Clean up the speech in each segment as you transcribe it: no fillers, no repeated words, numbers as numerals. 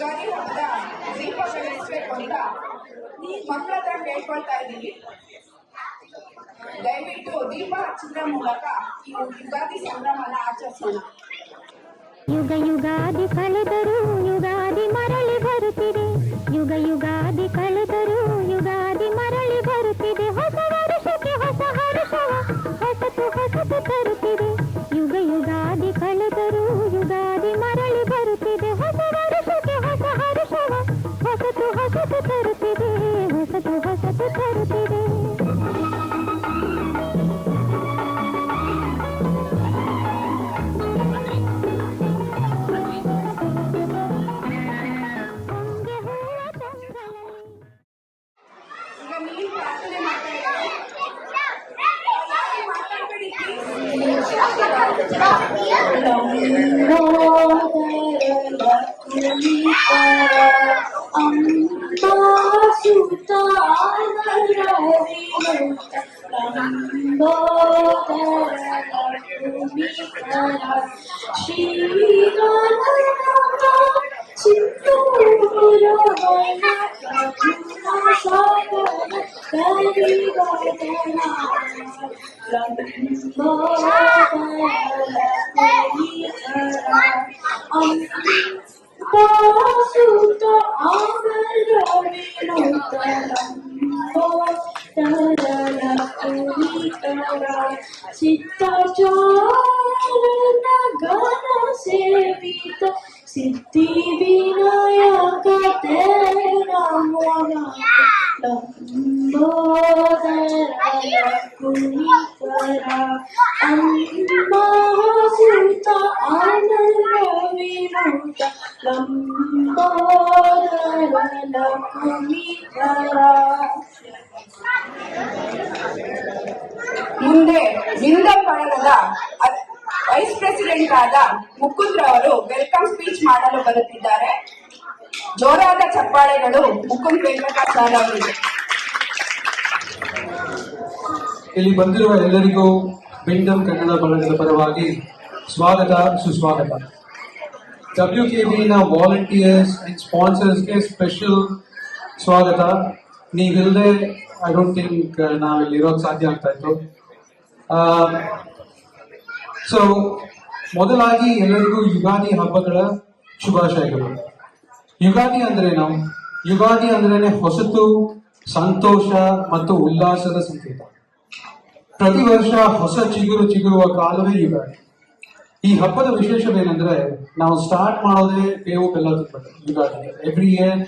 ಯುಗಾದಿ ಹಬ್ಬದ ದೀಪ ಬೆಳೆಸಬೇಕು ಅಂತ ಮಕ್ಕಳ ಹತ್ರ ಕೇಳ್ಕೊಳ್ತಾ ಇದ್ದೀವಿ. ದಯವಿಟ್ಟು ದೀಪ ಹಚ್ಚುವ ಮೂಲಕ ಈ ಯುಗಾದಿ ಸಂಭ್ರಮನ ಆಚರಿಸೋಣ. ಯುಗ ಯುಗಾದಿ ಕಳೆದರೂ ಯುಗಾದಿ ಮರಳಿ ಬರುತ್ತಿದೆ. ಯುಗ ಯುಗಾದಿ ಕಳೆದರೂ ಯುಗಾದಿ ಮರಳಿ ಬರುತ್ತಿದೆ. ಹೊಸ ವರ್ಷಕ್ಕೆ ಹೊಸ ಹರ್ಷವ ಹೊಸತು ಹೊಸತು ತರುತ್ತಿದೆ. ಯುಗ ಯುಗಾದಿ ಕಳೆದರೂ ಯುಗಾದಿ ಮರಳಿ ಬರುತ್ತಿದೆ. ಹೊಸ ವರ್ಷಕ್ಕೆ ಹೊಸ ಹರ್ಷವ ಹೊಸತು ಹೊಸತು ತರುತ್ತಿದೆ. ಹೊಸತು ಹೊಸತು ತರುತ್ತಿದೆ. ಸೇವಿತ ಸಿದ್ಧಿ ವಿನಾಯಕ ಲಂಬೋದರ ಕುಣಿತರ ಅಂಬಾಸುತ ಆನಂದ ವಿನೋದ ಲಂಬೋದರ ಕುಣಿತರ. ಮುಂದೆ ಮಿಂದಂ ಬಳಗದ ವೈಸ್ ಪ್ರೆಸಿಡೆಂಟ್ ಆದ ಮುಕುಂದ್ರ ಅವರು ವೆಲ್ಕಮ್ ಸ್ಪೀಚ್ ಮಾಡಲು ಬರುತ್ತಿದ್ದಾರೆ. ಜೋರಾದ ಚಪ್ಪಾಳೆಗಳು ಮುಕುಂದ್ ವೆಂಕಟಾಚಾರ್ಯ ಅವರಿಗೆ. ಇಲ್ಲಿ ಬಂದಿರುವ ಎಲ್ಲರಿಗೂ ಮಿಂದಂ ಕನ್ನಡ ಬಳಗದ ಪರವಾಗಿ ಸ್ವಾಗತ ಸುಸ್ವಾಗತ. WKBನ ವಾಲಂಟಿಯರ್ಸ್ ಅಂಡ್ ಸ್ಪಾನ್ಸರ್ಸ್ಗೆ ಸ್ಪೆಷಲ್ ಸ್ವಾಗತ. ನೀವಿಲ್ಲದೆ ಐ ಡೋಂಟ್ ಥಿಂಕ್ ನಾವಿಲ್ಲಿ ಇರೋಕ್ಕೆ ಸಾಧ್ಯ ಆಗ್ತಾ ಇತ್ತು. ಸೊ ಮೊದಲಾಗಿ ಎಲ್ಲರಿಗೂ ಯುಗಾದಿ ಹಬ್ಬಗಳ ಶುಭಾಶಯಗಳು. ಯುಗಾದಿ ಅಂದ್ರೇನು? ಯುಗಾದಿ ಅಂದ್ರೇನೆ ಹೊಸತು, ಸಂತೋಷ ಮತ್ತು ಉಲ್ಲಾಸದ ಸಂಕೇತ. ಪ್ರತಿ ವರ್ಷ ಹೊಸ ಚಿಗುರುವ ಕಾಲವೇ ಯುಗಾದಿ. ಈ ಹಬ್ಬದ ವಿಶೇಷವೇನೆಂದ್ರೆ ನಾವು ಸ್ಟಾರ್ಟ್ ಮಾಡೋದೇ ಬೇವು ಬೆಲ್ಲ ತಿನ್ಬೇಕು ಯುಗಾದಿಗೆ. ಎವ್ರಿ ಇಯರ್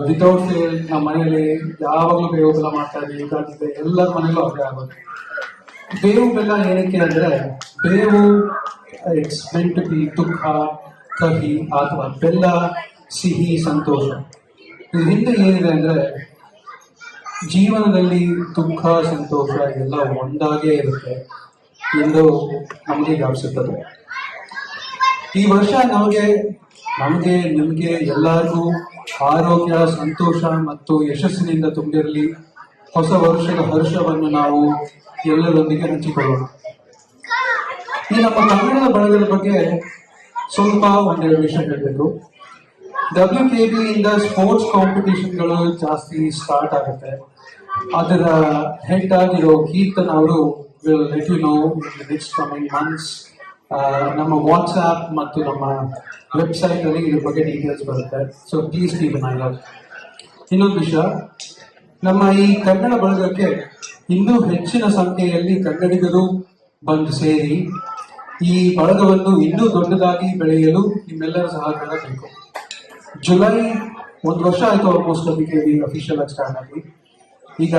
ವಿತೌಟ್ ಫೇಲ್ ನಮ್ಮ ಮನೆಯಲ್ಲಿ ಯಾವಾಗಲೂ ಬೇವು ಬೆಲ್ಲ ಮಾಡ್ತಾ ಇದ್ದೀವಿ. ಯುಗಾದಿಗೆ ಎಲ್ಲರ ಮನೆಯಲ್ಲೂ ಅದೇ ಆಗೋದು. ಬೇವು ಬೆಲ್ಲ ಏನಕ್ಕೆ ಅಂದ್ರೆ ಬೇವು ಇಟ್ಸ್ ಮೆಂಟ್ ಟು ಬಿ ದುಃಖ, ಕಹಿ ಅಥವಾ ಬೆಲ್ಲ ಸಿಹಿ, ಸಂತೋಷ. ಇದ್ರ ಹಿಂದೆ ಏನಿದೆ ಅಂದ್ರೆ ಜೀವನದಲ್ಲಿ ದುಃಖ ಸಂತೋಷ ಎಲ್ಲ ಒಂದಾಗೇ ಇರುತ್ತೆ ಎಂದು ನಮಗೆ ಜ್ಞಾಪಿಸುತ್ತದೆ. ಈ ವರ್ಷ ನಮಗೆ ನಿಮಗೆ ಎಲ್ಲರಿಗೂ ಆರೋಗ್ಯ, ಸಂತೋಷ ಮತ್ತು ಯಶಸ್ಸಿನಿಂದ ತುಂಬಿರಲಿ. ಹೊಸ ವರ್ಷದ ಹರ್ಷವನ್ನು ನಾವು ಎಲ್ಲರೊಂದಿಗೆ ಹಂಚಿಕೊಳ್ಳೋಣ. ಈ ನಮ್ಮ ಕನ್ನಡದ ಬಳಗದ ಬಗ್ಗೆ ಸ್ವಲ್ಪ ಒಂದೆರಡು ವಿಷಯ ಹೇಳಬೇಕು. WKB ಇಂದ ಸ್ಪೋರ್ಟ್ಸ್ ಕಾಂಪಿಟೇಷನ್ಗಳು ಜಾಸ್ತಿ ಸ್ಟಾರ್ಟ್ ಆಗುತ್ತೆ. ಅದರ ಹೆಡ್ ಆಗಿರೋ ಕೀರ್ತನ್ ಅವರು will let you know next coming months. ನಮ್ಮ ವಾಟ್ಸ್ಆ್ಯಪ್ ಮತ್ತು ನಮ್ಮ ವೆಬ್ಸೈಟ್ ಅಲ್ಲಿ ಇದ್ರ ಬಗ್ಗೆ ಡೀಟೇಲ್ಸ್ ಬರುತ್ತೆ. So please keep an eye. ಇನ್ನೊಂದು ವಿಷಯ, ನಮ್ಮ ಈ ಕನ್ನಡ ಬಳಗಕ್ಕೆ ಇನ್ನೂ ಹೆಚ್ಚಿನ ಸಂಖ್ಯೆಯಲ್ಲಿ ಕನ್ನಡಿಗರು ಬಂದು ಸೇರಿ ಈ ಬಳಗವನ್ನು ಇನ್ನೂ ದೊಡ್ಡದಾಗಿ ಬೆಳೆಯಲು ನಿಮ್ಮೆಲ್ಲರ ಸಹಕಾರ ಬೇಕು. ಜುಲೈ 1 ವರ್ಷ ಆಯಿತು ಆಲ್ಮೋಸ್ಟ್ ಅದಕ್ಕೆ ಅಫಿಷಿಯಲ್ ಆಗಿ ಸ್ಟಾರ್ಟ್ ಆಗಿ. ಈಗ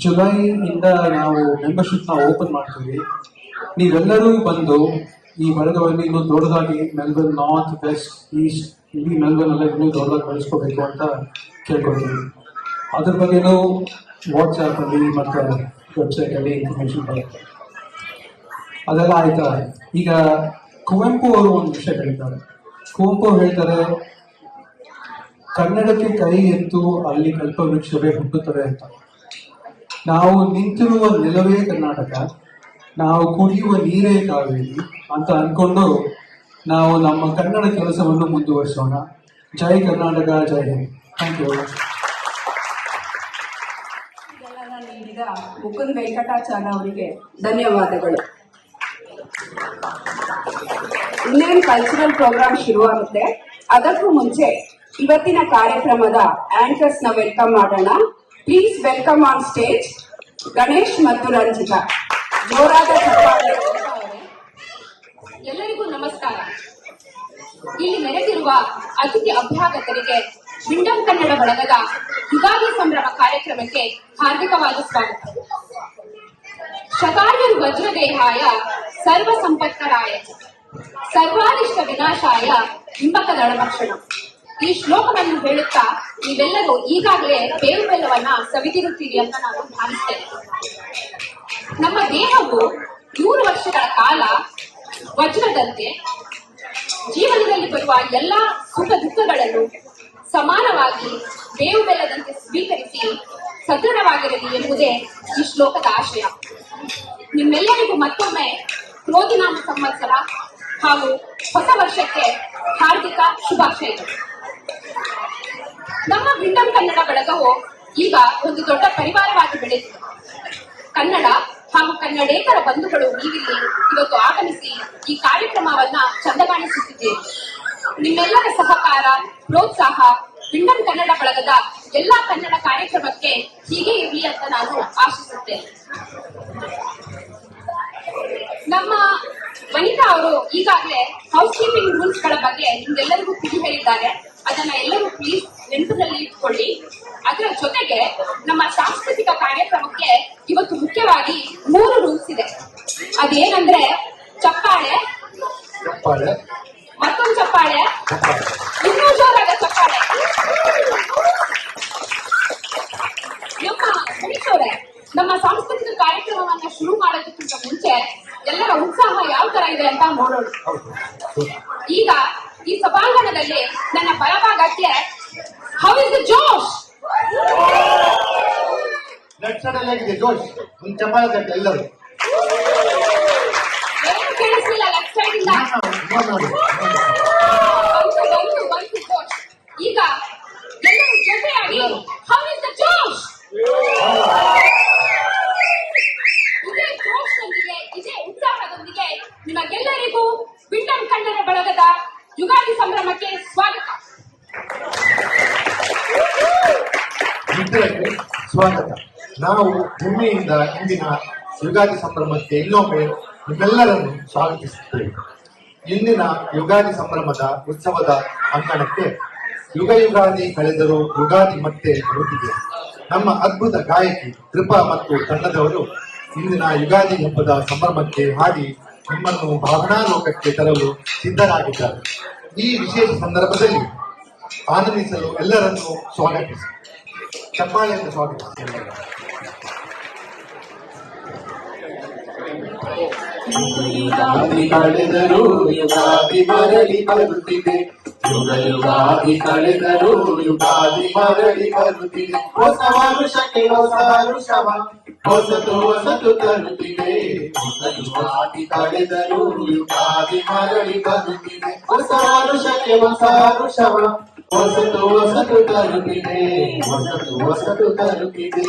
ಜುಲೈ ಇಂದ ನಾವು ಮೆಂಬರ್ಶಿಪ್ನ ಓಪನ್ ಮಾಡ್ತೀವಿ. ನೀವೆಲ್ಲರೂ ಬಂದು ಈ ಬಳಗವನ್ನು ಇನ್ನೂ ದೊಡ್ಡದಾಗಿ ಮೆಲ್ಬರ್ನ್ ನಾರ್ತ್ ವೆಸ್ಟ್ ಈಸ್ಟ್ ಇಡೀ ಮೆಲ್ಬರ್ನ್ ಎಲ್ಲ ಇನ್ನೂ ದೊಡ್ಡದಾಗಿ ಬೆಳೆಸ್ಕೋಬೇಕು ಅಂತ ಕೇಳ್ಕೊಳ್ತೀವಿ. ಅದ್ರ ಬಗ್ಗೆನೂ ವಾಟ್ಸ್ಆ್ಯಪ್ ಅಲ್ಲಿ ಮತ್ತು ವೆಬ್ಸೈಟ್ ಅಲ್ಲಿ ಇನ್ಫಾರ್ಮೇಶನ್ ಬರುತ್ತೆ. ಅದೆಲ್ಲ ಆಯ್ತಾ? ಈಗ ಕುವೆಂಪು ಅವರು ಒಂದು ವಿಷಯ ಹೇಳ್ತಾರೆ. ಕುವೆಂಪು ಹೇಳ್ತಾರೆ, ಕನ್ನಡಕ್ಕೆ ಕೈ ಎತ್ತು ಅಲ್ಲಿ ಕಲ್ಪವೃಕ್ಷವೇ ಹುಟ್ಟುತ್ತದೆ ಅಂತ. ನಾವು ನಿಂತಿರುವ ನೆಲವೇ ಕರ್ನಾಟಕ, ನಾವು ಕುಡಿಯುವ ನೀರೇ ಕಾವೇರಿ ಅಂತ ಅನ್ಕೊಂಡು ನಾವು ನಮ್ಮ ಕನ್ನಡ ಕೆಲಸವನ್ನು ಮುಂದುವರಿಸೋಣ. ಜೈ ಕರ್ನಾಟಕ, ಜೈ ಹಿಂದ್. Thank you. ಇದೆಲ್ಲ ನೀಡಿದ ಮುಕುಂದ್ ವೆಂಕಟಾಚಾರ್ಯ ಅವರಿಗೆ ಧನ್ಯವಾದಗಳು. ಇನ್ನೇನು ಕಲ್ಚರಲ್ ಪ್ರೋಗ್ರಾಮ್ ಶುರುವಾಗುತ್ತೆ. ಅದಕ್ಕೂ ಮುಂಚೆ ಇವತ್ತಿನ ಕಾರ್ಯಕ್ರಮದ ಆಂಕರ್ಸ್ ನ ವೆಲ್ಕಮ್ ಮಾಡೋಣ. Please welcome on stage Ganesh ಮತ್ತು ರಂಜಿತಾ. ಜೋರಾದ ಚಪ್ಪಾಳೆ. ಎಲ್ಲರಿಗೂ ನಮಸ್ಕಾರ. ಇಲ್ಲಿ ನೆರೆದಿರುವ ಅತಿಥಿ ಅಭ್ಯಾಗತರಿಗೆ ವಿಂಡಮ್ ಕನ್ನಡ ಬಳಗದ ಯುಗಾದಿ ಸಂಭ್ರಮ ಕಾರ್ಯಕ್ರಮಕ್ಕೆ ಹಾರ್ದಿಕವಾದ ಸ್ವಾಗತ. ಶತಾಯುರ್ ವಜ್ರದೇಹಾಯ ಸರ್ವ ಸಂಪತ್ಕರಾಯ ಸರ್ವಾರಿಷ್ಟ ವಿನಾಶಾಯ ಹಿಂಬಕ ದಳಭಕ್ಷಣ. ಈ ಶ್ಲೋಕವನ್ನು ಹೇಳುತ್ತಾ ನೀವೆಲ್ಲರೂ ಈಗಾಗಲೇ ಬೇವು ಬೆಲ್ಲವನ್ನ ಸವಿದಿರುತ್ತೀರಿ ಅಂತ ನಾನು ಭಾವಿಸ್ತೇನೆ. ನಮ್ಮ ದೇಹವು 100 ವರ್ಷಗಳ ಕಾಲ ವಜ್ರದಂತೆ ಜೀವನದಲ್ಲಿ ಬರುವ ಎಲ್ಲಾ ಸುಖ ದುಃಖಗಳನ್ನು ಸಮಾನವಾಗಿ ಬೇವು ಬೆಲ್ಲದಂತೆ ಸ್ವೀಕರಿಸಿ ಸದೃಢವಾಗಿರಲಿ ಎಂಬುದೇ ಈ ಶ್ಲೋಕದ ಆಶಯ. ನಿಮ್ಮೆಲ್ಲರಿಗೂ ಮತ್ತೊಮ್ಮೆ ಕ್ರೋಧಿನಾಮ ಸಂವತ್ಸರ ಹಾಗೂ ಹೊಸ ವರ್ಷಕ್ಕೆ ಹಾರ್ದಿಕ ಶುಭಾಶಯಗಳು. ನಮ್ಮ ವಿಂಡಮ್ ಕನ್ನಡ ಬಳಗವು ಈಗ ಒಂದು ದೊಡ್ಡ ಪರಿವಾರವಾಗಿ ಬೆಳೆದಿದೆ. ಕನ್ನಡ ಹಾಗೂ ಕನ್ನಡೇತರ ಬಂಧುಗಳು ನೀವಿಲ್ಲಿ ಇವತ್ತು ಆಗಮಿಸಿ ಈ ಕಾರ್ಯಕ್ರಮವನ್ನ ಚಂದಗಾಣಿಸುತ್ತಿದ್ದೀರಿ. ನಿಮ್ಮೆಲ್ಲರ ಸಹಕಾರ, ಪ್ರೋತ್ಸಾಹ ವಿಂಡಮ್ ಕನ್ನಡ ಬಳಗದ ಎಲ್ಲಾ ಕನ್ನಡ ಕಾರ್ಯಕ್ರಮಕ್ಕೆ ಹೀಗೆ ಇರಲಿ ಅಂತ ನಾನು ಆಶಿಸುತ್ತೇನೆ. ನಮ್ಮ ವನಿತಾ ಅವರು ಈಗಾಗಲೇ ಹೌಸ್ ಕೀಪಿಂಗ್ ರೂಲ್ಸ್ ಗಳ ಬಗ್ಗೆ ನಿಮ್ಗೆಲ್ಲರಿಗೂ ತಿಳಿ ಹೇಳಿದ್ದಾರೆ. ಅದನ್ನ ಎಲ್ಲರೂ ಪ್ಲೀಸ್ ನೆನಪಿನಲ್ಲಿ ಇಟ್ಕೊಳ್ಳಿ. ಅದರ ಜೊತೆಗೆ ನಮ್ಮ ಸಾಂಸ್ಕೃತಿಕ ಕಾರ್ಯಕ್ರಮಕ್ಕೆ ಇವತ್ತು ಮುಖ್ಯವಾಗಿ 3 ರೂಲ್ಸ್ ಇದೆ. ಅದೇನಂದ್ರೆ ಚಪ್ಪಾಳೆ, ಮತ್ತೊಂದು ಚಪ್ಪಾಳೆ, ಇನ್ನೂ ಜೋರಾದ ಚಪ್ಪಾಳೆ. ನಮ್ಮ ಸಾಂಸ್ಕೃತಿಕ ಕಾರ್ಯಕ್ರಮವನ್ನ ಶುರು ಮಾಡೋದಕ್ಕಿಂತ ಮುಂಚೆ ಎಲ್ಲರ ಉತ್ಸಾಹ ಯಾವ ತರ ಇದೆ ಅಂತ ನೋಡೋಣ. ಈಗ ಈ ಸಭಾಂಗಣದಲ್ಲಿ ನನ್ನ ಬಲಭಾಗಕ್ಕೆ ಹೌ ಇಸ್ ದ ಜೋಶ್? ಲಕ್ಷಣವಾಗಿದೆ ಜೋಶ್. ಒಂದು ಚಪ್ಪಾಳೆ ತಟ್ಟೆ ಎಲ್ಲರೂ. ಏನು ಕೇಳಿಸ್ಲಿಲ್ಲ ಲೆಫ್ಟ್ ಸೈಡ್ ಇಂದ. ಬಂತು ಜೋಶ್. ಈಗ ಎಲ್ಲರೂ ಜೊತೆಯಾಗಿ ಹೌ ಇಸ್ ದ ಜೋಶ್? ಇದೇ ಜೋಶ್ನೊಂದಿಗೆ, ಇದೇ ಉತ್ಸಾಹದೊಂದಿಗೆ ನಿಮಗೆಲ್ಲರಿಗೂ ವಿಂಡಮ್ ಕನ್ನಡ ಬಳಗದ ಯುಗಾದಿ ಸಂಭ್ರಮಕ್ಕೆ ಸ್ವಾಗತ. ಮಿತ್ರರಿಗೆ ಸ್ವಾಗತ. ನಾವು ಹೆಮ್ಮೆಯಿಂದ ಇಂದಿನ ಯುಗಾದಿ ಸಂಭ್ರಮಕ್ಕೆ ಇನ್ನೊಮ್ಮೆ ನಿಮ್ಮೆಲ್ಲರನ್ನು ಸ್ವಾಗತಿಸುತ್ತೇವೆ. ಇಂದಿನ ಯುಗಾದಿ ಸಂಭ್ರಮದ ಉತ್ಸವದ ಅಂಕಣಕ್ಕೆ ಯುಗ ಯುಗಾದಿ ಕಳೆದರೂ ಯುಗಾದಿ ಮತ್ತೆ ಬರುತ್ತಿದೆ. ನಮ್ಮ ಅದ್ಭುತ ಗಾಯಕಿ ಕೃಪಾ ಮತ್ತು ತಂಡದವರು ಇಂದಿನ ಯುಗಾದಿ ಹಬ್ಬದ ಸಂಭ್ರಮಕ್ಕೆ ಹಾಡಿ ನಿಮ್ಮನ್ನು ಭಾವನಾಲೋಕಕ್ಕೆ ತರಲು ಸಿದ್ಧರಾಗಿದ್ದಾರೆ. ಈ ವಿಶೇಷ ಸಂದರ್ಭದಲ್ಲಿ ಆನಂದಿಸಲು ಎಲ್ಲರನ್ನೂ ಸ್ವಾಗತಿಸಿ ಚಪ್ಪಾಳೆಯಿಂದ ಸ್ವಾಗತಿಸುತ್ತೇವೆ. ಯುಗಾದಿ ಕಳೆದರೂ ಯುಗಾದಿ ಮರಳಿ ಬರುತ್ತಿದೆ. ಯುಗ ಯುಗಾದಿ ಕಳೆದರೂ ಯುಗಾದಿ ಮರಳಿ ಬರುತ್ತಿದೆ. ಹೊಸ ವರುಷಕ್ಕೆ ಹೊಸ ವರುಷವ ಹೊಸತು ಹೊಸತು ತರುತ್ತಿದೆ. ಹೊಸ ಯುಗಾದಿ ಕಳೆದರೂ ಯುಗಾದಿ ಮರಳಿ ಬರುತ್ತಿದೆ. ಹೊಸ ವರುಷಕ್ಕೆ ಹೊಸ ವರುಷವ ಹೊಸತು ಹೊಸತು ತರುತ್ತಿದೆ. ಹೊಸತು ಹೊಸತು ತರುತ್ತಿದೆ.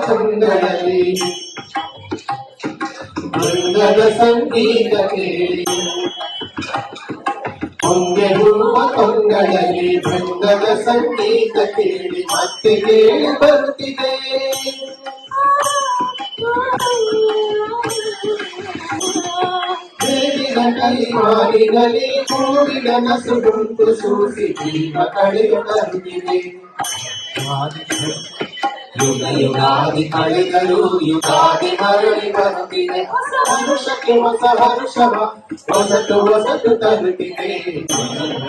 ಕಂಗಳಲ್ಲಿ ಬೃಂದದ ಸಂಗೀತ ಕೇಳಿ, ಹೊಂಗೆ ಹೂವ ಕಂಗಳಲ್ಲಿ ಬೃಂದದ ಸಂಗೀತ ಕೇಳಿ ಮತ್ತೆ ಕೇಳಿ ಬರುತ್ತಿದೆ. ಬೇಡಿನ ಕೈಮಾರಿನಲ್ಲಿ ಕೂಡಿನ ನಸುಗುಂಟು ಸೂಸಿ ಜೀವ ಕಳೆಯ ತರುತ್ತಿದೆ. ಯುಗ ಯುಗಾದಿ ಕಳೆದರೂ ಯುಗಾದಿ ಮರಳಿ ಬರುತ್ತಿದೆ. ವರುಷಕ್ಕೆ ಹೊಸ ವರುಷವ ಹೊಸತು ಹೊಸತು ತರುತ್ತಿದೆ.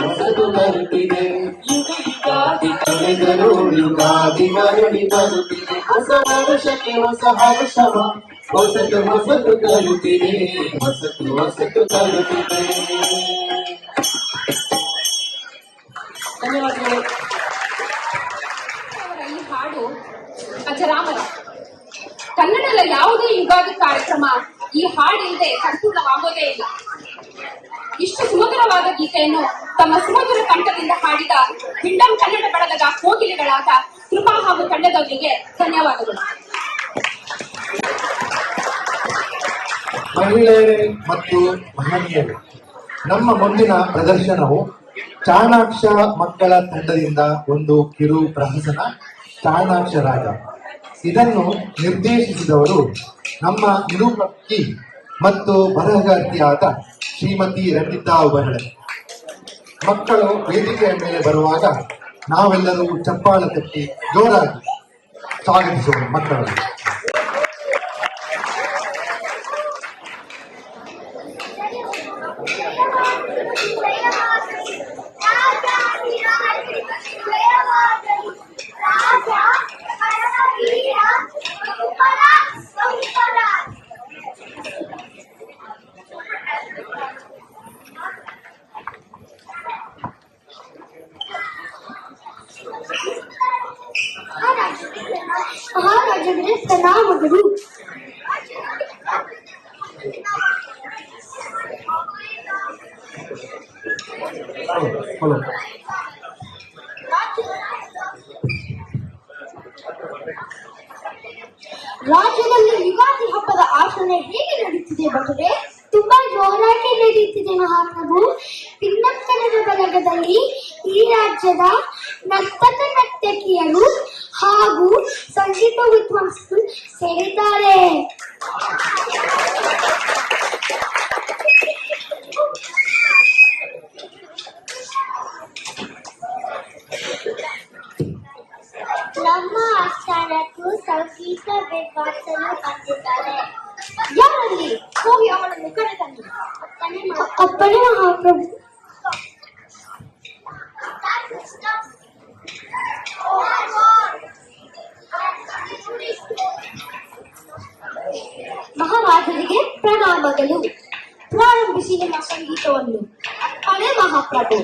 ಹೊಸತು ತರುತ್ತಿದೆ. ಯುಗ ಯುಗಾದಿ ಕಳೆದರೂ ಯುಗಾದಿ ಮರಳಿ ಬರುತ್ತಿದೆ. ಹೊಸ ವರುಷಕ್ಕೆ ಹೊಸ ವರುಷವ ಹೊಸತು ಹೊಸತು ತರುತ್ತಿದೆ. ಹೊಸತು ಹೊಸತು ತರುತ್ತಿದೆ. ಧನ್ಯವಾದಗಳು. ಈ ಹಾಡು ಅಜರಾಮರ. ಕನ್ನಡದ ಯಾವುದೇ ಯುಗಾದಿ ಕಾರ್ಯಕ್ರಮ ಈ ಹಾಡಿಲ್ಲದೆ ಸಂಪೂರ್ಣವಾಗೋದೇ ಇಲ್ಲ. ಇಷ್ಟು ಸುಮಧುರವಾದ ಗೀತೆಯನ್ನು ತಮ್ಮ ಸುಮಧುರ ಕಂಠದಿಂದ ಹಾಡಿದ ಕಿಂಡಂ ಕನ್ನಡ ಬಳಗದ ಕೋಗಿಲೆಗಳಾದ ಕೃಪಾ ಹಾಗೂ ತಂಡದವರಿಗೆ ಧನ್ಯವಾದಗಳು. ಮಹಿಳೆಯರೇ ಮತ್ತು ಮಹನೀಯರೇ, ನಮ್ಮ ಮುಂದಿನ ಪ್ರದರ್ಶನವು ಚಾಣಾಕ್ಷ ಮಕ್ಕಳ ತಂಡದಿಂದ ಒಂದು ಕಿರು ಪ್ರಹಸನ ಚಾಣಾಕ್ಷ ರಾಜ. ಇದನ್ನು ನಿರ್ದೇಶಿಸಿದವರು ನಮ್ಮ ನಿರೂಪಕಿ ಮತ್ತು ಬರಹಗಾರ್ತಿಯಾದ ಶ್ರೀಮತಿ ರಂಜಿತಾ ಉಬರಳೆ. ಮಕ್ಕಳು ವೇದಿಕೆಯ ಮೇಲೆ ಬರುವಾಗ ನಾವೆಲ್ಲರೂ ಚಪ್ಪಾಳ ತಟ್ಟಿ ಜೋರಾಗಿ ಸ್ವಾಗತಿಸೋಣ ಮಕ್ಕಳನ್ನು. ಮಹಾರಾಜರಿಗೆ ಪ್ರಣಾಮಗಳು. ರಾಜ್ಯದಲ್ಲಿ ಯುಗಾದಿ ಹಬ್ಬದ ಆಚರಣೆ ಹೇಗೆ ನಡೀತಿದೆ ಭಟ್ರೆ? ತುಂಬಾ ಜೋರಾಗಿ ನಡೀತಿದೆ ಮಹಾಪ್ರಭು. ಪಿನ್ನಂ ಕನ್ನಡ ಬಳಗದಲ್ಲಿ ಈ ರಾಜ್ಯದ ನರ್ತಕ ನರ್ತಕಿಯರು ಹಾಗೂ ಸಂಗೀತ ವಿದ್ವಾಂಸರು ಸೇರಿದ್ದಾರೆ. ನಮ್ಮ ಆಸ್ಥಾನಕ್ಕೂ ಸಂಗೀತ ವಿದ್ವಾಂಸರು ಬಂದಿದ್ದಾರೆ. ಯಾರಲ್ಲಿ? ಹೋಗಿ ಅವರನ್ನು ಕರೆತನ್ನಿ. ಅಪ್ಪಣೆ ಮಹಾಪ್ರಭು. ಮಹಾರಾಜರಿಗೆ ಪ್ರಣಾಮಗಳು. ಪ್ರಾರಂಭಿಸಿ ನಿಮ್ಮ ಸಂಗೀತವನ್ನು. ಅಪ್ಪಣೆ ಮಹಾಪ್ರಭು.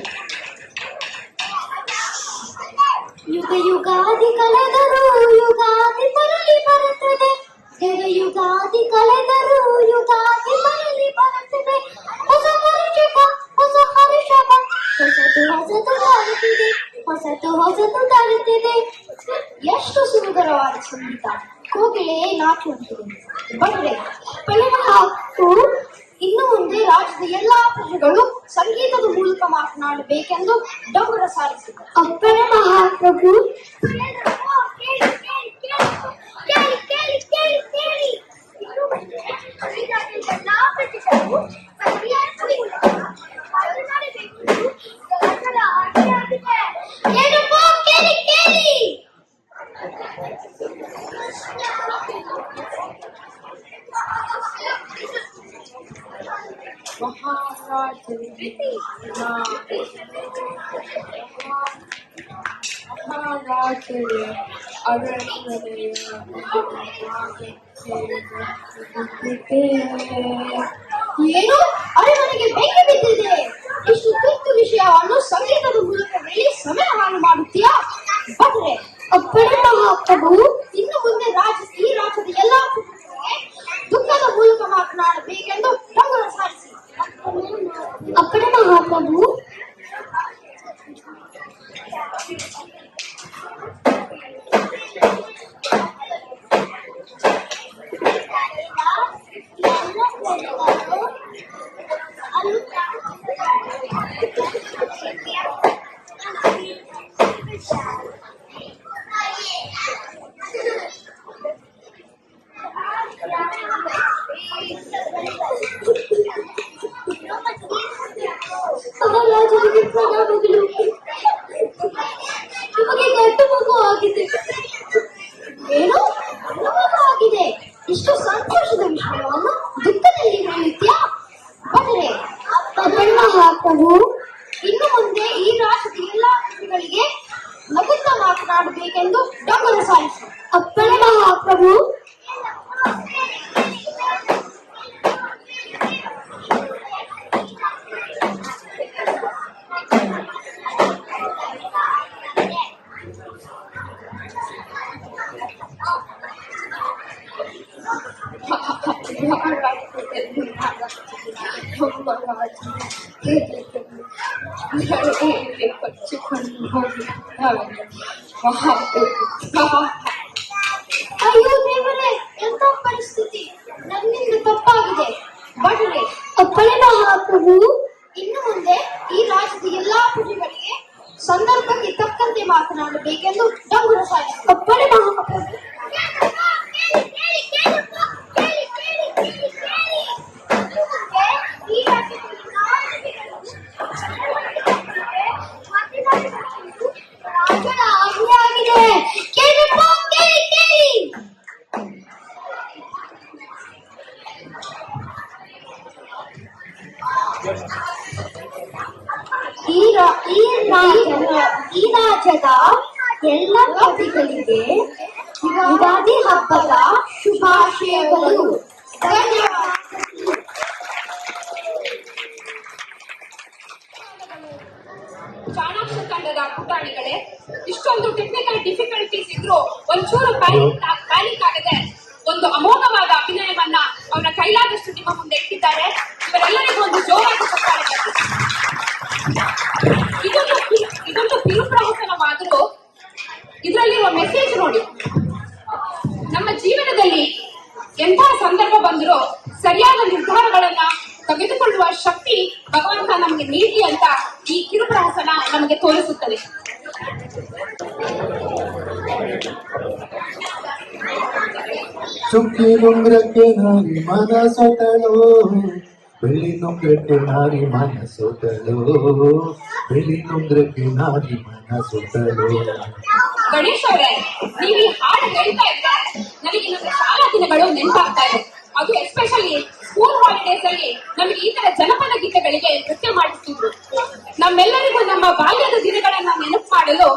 ಯುಗ ಯುಗಾದಿ ಕಳೆದರೂ ಯುಗಾದಿ ಮರಳಿ ಬರುತ್ತದೆ. ಯುಗ ಯುಗಾದಿ ಕಳೆದರೂ ಯುಗಾದಿ ಮರಳಿ ಬರುತ್ತದೆ. ಹೊಸ ಹರುಷಕ ಹೊಸ ಹರುಷಕ ಹೊಸತು ಹೊಸತು ತರುತ್ತಿದೆ. ಹೊಸತು ಹೊಸತು ತರುತ್ತಿದೆ. ಎಷ್ಟು ಸುಂದರವಾದ ಸಂಗೀತ. ಕೋಗಿಲೆ ನಾಚುವಂತಿದೆ. ಭಟ್ರೆ, ಹಾಗೂ ಇನ್ನು ಮುಂದೆ ರಾಜ್ಯದ ಎಲ್ಲಾ ಪ್ರಜೆಗಳು ಸಂಗೀತದ ಮೂಲಕ ಮಾತನಾಡಬೇಕೆಂದು ಡಂಗುರ ಸಾರಿಸಿದರು. ಅಪ್ಪಣೆ ಮಹಾಪ್ರಭು. ಏನು ಅರಮನೆಗೆ ಬೆಂಕಿ ಬಿದ್ದಿದೆ? ಇಷ್ಟು ತುರ್ತು ವಿಷಯವನ್ನು ಸಂಗೀತದ ಮೂಲಕ ಹೇಳಿ ಸಮಯ ಹಾಳು ಮಾಡುತ್ತೀಯಾ ಭಟ್ರೆ? ಅಪ್ಪಣೆ ಮಹಾಪ್ರಭು. ಇನ್ನು ಮುಂದೆ ಈ ರಾಜ್ಯದ ಎಲ್ಲಾ ದುಃಖದ ಮೂಲಕ ಮಾತನಾಡಬೇಕೆಂದು ಡಂಗುರ ಸಾರಿಸಿ. ಅಪ್ಪಣೆ ಮಹಾಪ್ರಭು. ಮಹಾರಾಜರಿಗೆ ಪ್ರಣಾಮಗಳು. ನಿಮಗೆ ಗಂಡು ಮಗು ಆಗಿದೆ. ಏನು ಮಗು ಆಗಿದೆ? ಇಷ್ಟು ಸಂತೋಷದ ವಿಷಯವನ್ನು ದುಃಖದಲ್ಲಿ ಹೇಳುತ್ತೀಯಾ ಭಟ್ರೆ? ಅಪ್ಪಣೆ ಮಹಾಪ್ರಭು. ಇನ್ನು ಮುಂದೆ ಈ ರಾಜ್ಯದ ಎಲ್ಲಾ ಪ್ರಜೆಗಳಿಗೆ ನಗುತ್ತಾ ಮಾತನಾಡಬೇಕೆಂದು ಡಂಗುರ ಸಾರಿಸಿ. ಅಪ್ಪಣೆ ಮಹಾಪ್ರಭು. ಅಯ್ಯೋ ದೇವರೇ, ಎಂತ ಪರಿಸ್ಥಿತಿ! ನನ್ನಿಂದ ತಪ್ಪಾಗಿದೆ. ಭಟ್ರೆ, ಅಪ್ಪಣೆ ಮಹಾಪ್ರಭು. ಇನ್ನು ಮುಂದೆ ಈ ರಾಜ್ಯದ ಎಲ್ಲಾ ಪ್ರಜೆಗಳಿಗೆ ಸಂದರ್ಭಕ್ಕೆ ತಕ್ಕಂತೆ ಮಾತನಾಡಬೇಕೆಂದು ಡಂಗುರ ಸಾಯಿ. ಅಪ್ಪಣೆ ಮಹಾಪ್ರಭು. ಈ ರಾಜ್ಯದಲ್ಲಿ ರಾಜನ ಆಜ್ಞೆಯಾಗಿದೆ. ಕೇಳಪ್ಪ, ಕೇಳಿ ಕೇಳಿ. ಈ ರಾಜ್ಯದ ಎಲ್ಲ ಪ್ರಜೆಗಳಿಗೆ ಯುಗಾದಿ ಹಬ್ಬದ ಶುಭಾಶಯಗಳು. ಧನ್ಯವಾದ. ಚಾಣಾಕ್ಷ ತಂಡದ ಪುಟಾಣಿಗಳೇ, ಇಷ್ಟೊಂದು ಟೆಕ್ನಿಕಲ್ ಡಿಫಿಕಲ್ಟೀಸ್ ಇದ್ರು ಒಂಚೂರು ಪ್ಯಾನಿಕ್ ಆಗದೆ ಒಂದು ಅಮೋಘವಾದ ಅಭಿನಯವನ್ನ ಅವರ ಕೈಲಾದಷ್ಟು ನಿಮ್ಮ ಮುಂದೆ ಇಟ್ಟಿದ್ದಾರೆ. ಇವರೆಲ್ಲರಿಗೂ ಒಂದು ಜೋರಾದ ಚಪ್ಪಾಳೆ ಬರಲಿ. ಇದೊಂದು ಕಿರುಪ್ರಹಸನವಾದರೂ ಇದರಲ್ಲಿರುವ ಮೆಸೇಜ್ ನೋಡಿ. ನಮ್ಮ ಜೀವನದಲ್ಲಿ ಎಂಥ ಸಂದರ್ಭ ಬಂದರೂ ಸರಿಯಾದ ನಿರ್ಧಾರಗಳನ್ನ ತೆಗೆದುಕೊಳ್ಳುವ ಶಕ್ತಿ ಭಗವಂತ ನಮಗೆ ನೀಡಿ ಅಂತ ಈ ಕಿರುಪ್ರಹಸನ ನಮಗೆ ತೋರಿಸುತ್ತದೆ. ಚುಕ್ಕಿ ನುಂಗ್ರಕ್ಕೆ ನಾರಿ ಮನಸೊತಳು, ಬೆಳಿ ನುಂಗ್ರಕ್ಕೆ ನಾರಿ ಮನಸೊತಳು, ಬೆಳಿ ನುಂಗ್ರಕ್ಕೆ ನಾರಿ ಮನಸೊತಳು. ಗಣೇಶ್ ಅವರೇ, ನೀವು ಈ ಹಾಡು ಹೇಳ್ತಾ ಇದ್ರೆ ನನಗೆ ನಮ್ಮ ಶಾಲಾ ದಿನಗಳು ನೆನಪಾಗ್ತಾ ಇದೆ. ಅದು ಎಸ್ಪೆಷಲಿ ಸ್ಕೂಲ್ ಹಾಲಿಡೇಸ್ ಅಲ್ಲಿ ನಮಗೆ ಈ ತರ ಜನಪದ ಗೀತೆಗಳಿಗೆ ನೃತ್ಯ ಮಾಡಿಸ್ತಿದ್ರು. ನಮ್ಮೆಲ್ಲರಿಗೂ ನಮ್ಮ ಬಾಲ್ಯದ ದಿನಗಳನ್ನ ನೆನಪು ಮಾಡಲು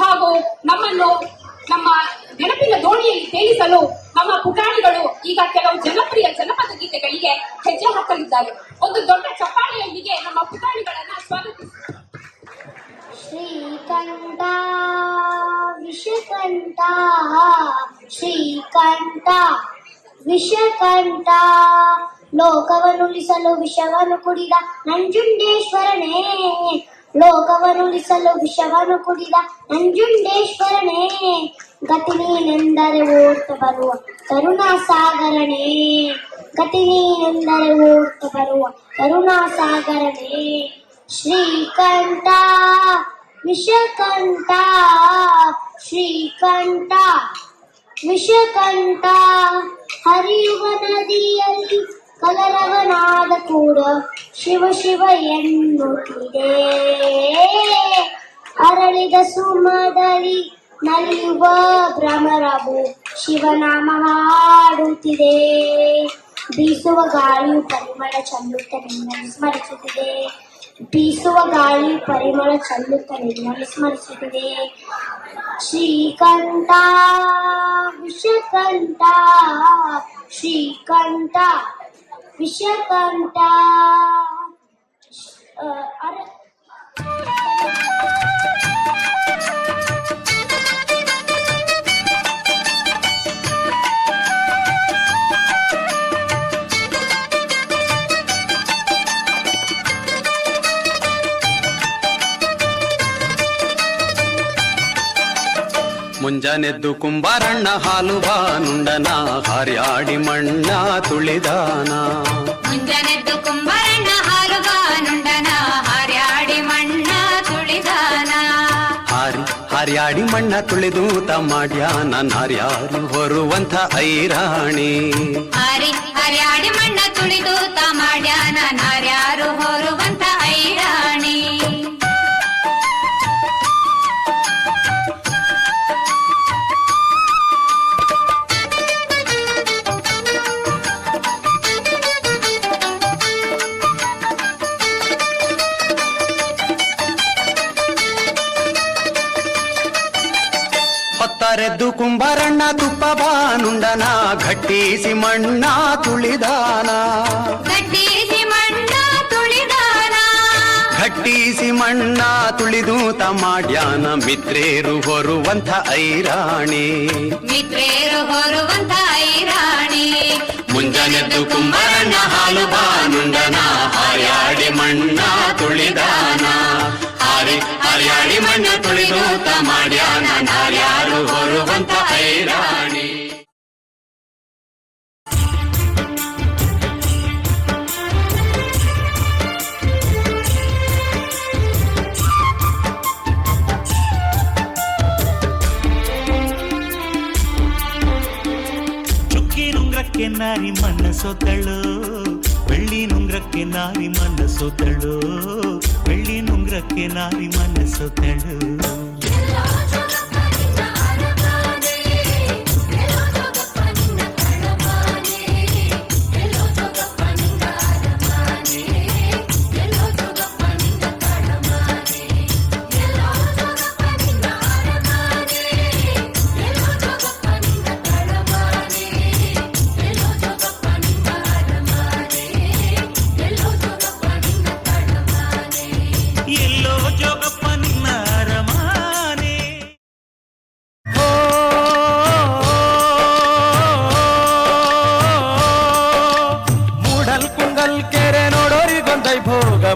ಹಾಗೂ ನಮ್ಮನ್ನು ನಮ್ಮ ನೆನಪಿನ ದೋಣಿಯಲ್ಲಿ ತೇಲಿಸಲು ನಮ್ಮ ಪುಟಾಣಿಗಳು ಈಗ ಕೆಲವು ಜನಪ್ರಿಯ ಜನಪದ ಗೀತೆಗಳಿಗೆ ಹೆಜ್ಜೆ ಹಾಕಲಿದ್ದಾರೆ. ಒಂದು ದೊಡ್ಡ ಚಪ್ಪಾಳೆಯೊಂದಿಗೆ ನಮ್ಮ ಪುಟಾಣಿಗಳನ್ನ ಸ್ವಾಗತಿಸುತ್ತಾರೆ. ಶ್ರೀಕಂಠ ವಿಷಕಂಠ, ಶ್ರೀಕಂಠ ವಿಷಕಂಠ, ಲೋಕವನ್ನುಳಿಸಲು ವಿಷವನ್ನು ಕುಡಿದ ನಂಜುಂಡೇಶ್ವರನೇ, ಲೋಕವನ್ನುಳಿಸಲು ವಿಷವನ್ನು ಕುಡಿದ ನಂಜುಂಡೇಶ್ವರನೇ, ಗತಿ ನೀನೆಂದರೆ ಓಟ ಬರುವ ಕರುಣಾ ಸಾಗರನೇ, ಗತಿ ನೀನೆಂದರೆ ಓಟ ಬರುವ ಕರುಣಾ ಸಾಗರನೇ. ಶ್ರೀಕಂಠ ವಿಷಕಂಠ, ಶ್ರೀಕಂಠ ವಿಷಕಂಠ, ಹರಿಯುವ ನದಿಯಲ್ಲಿ ಕಲರವನಾದ ಕೂಡ ಶಿವ ಶಿವ ಎನ್ನುತ್ತಿದೆ, ಅರಳಿದ ಸುಮದಲ್ಲಿ ನಲಿಯುವ ಭ್ರಮರವು ಶಿವನಾಮ ಹಾಡುತ್ತಿದೆ, ಬೀಸುವ ಗಾಳಿಯು ಪರಿಮಳ ಚೆಲ್ಲುತ್ತ ನಿನ್ನನ್ನು ಸ್ಮರಿಸುತ್ತಿದೆ, ಬೀಸುವ ಗಾಳಿ ಪರಿಮಳ ಚೆಲ್ಲುತ್ತ ನಿನ್ನನ್ನು ಸ್ಮರಿಸುತ್ತಿದೆ. ಶ್ರೀಕಂಠ ವಿಷಕಂಠ, ಶ್ರೀಕಂಠ ವಿಷಕಂಠ. ಮುಂಜಾನೆದ್ದು ಕುಂಬಾರಣ್ಣ ಹಾಲು ಬಾನುಂಡನ ಹಾರ್ಯಾಡಿ ಮಣ್ಣ ತುಳಿದಾನ, ಮುಂಜಾನೆದ್ದು ಕುಂಬಾರಣ್ಣ ಹಾಲು ಬಾನುಂಡನ ಹಾರ್ಯಾಡಿ ಮಣ್ಣ ತುಳಿದಾನ, ಹಾರ್ಯಾಡಿ ಮಣ್ಣ ತುಳಿದು ತಮಾಡ್ಯಾನ ನಾರ್ಯಾರು ಹೊರುವಂಥ ಐರಾಣಿ, ಹಾರ್ಯಾಡಿ ಮಣ್ಣ ತುಳಿದು ತಮಾಡ್ಯಾನ ನಾರ್ಯಾರು ಹೊರುವಂಥ ಐರಾಣಿ. ಹೊತ್ತರೆದ್ದು ಕುಂಬಾರಣ್ಣ ತುಪ್ಪ ಬಾನುಂಡನ ಘಟ್ಟಿಸಿ ಮಣ್ಣ ತುಳಿದಾನ, ಗಟ್ಟಿಸಿ ಮಣ್ಣ ತುಳಿದಾನ, ಘಟ್ಟಿಸಿ ಮಣ್ಣ ತುಳಿದು ತಮಾಡ್ಯಾನ ಮಿತ್ರೇರು ಹೊರುವಂಥ ಐರಾಣಿ, ಮಿತ್ರೇರು ಹೊರುವಂಥ ಐರಾಣಿ. ಮುಂಜಾನೆ ಮುಂಜಾನೆದ್ದು ಕುಂಬಾರಣ್ಣ ಹಾಲು ಬಾನುಂಡನ ಹಾರ್ಯಾಡಿ ಮಣ್ಣ ತುಳಿದಾನ ಹಾರ್ಯಾಡಿ ಮಣ್ಣ ತುಳಿದು ಮಾಡ್ಯಾನ ನಾರ್ಯಾರು ಹೊರುವಂತ ಐರಾಣಿ. ನಾರಿ ಮಣ್ಣ ಸೋತಳು ಬೆಳ್ಳಿ ನುಂಗ್ರಕ್ಕೆ ನಾರಿ ಮಣ್ಣ ಸೋತಳು ಬೆಳ್ಳಿ ನುಂಗ್ರಕ್ಕೆ ನಾರಿ ಮಣ್ಣ ಸೋತಳು.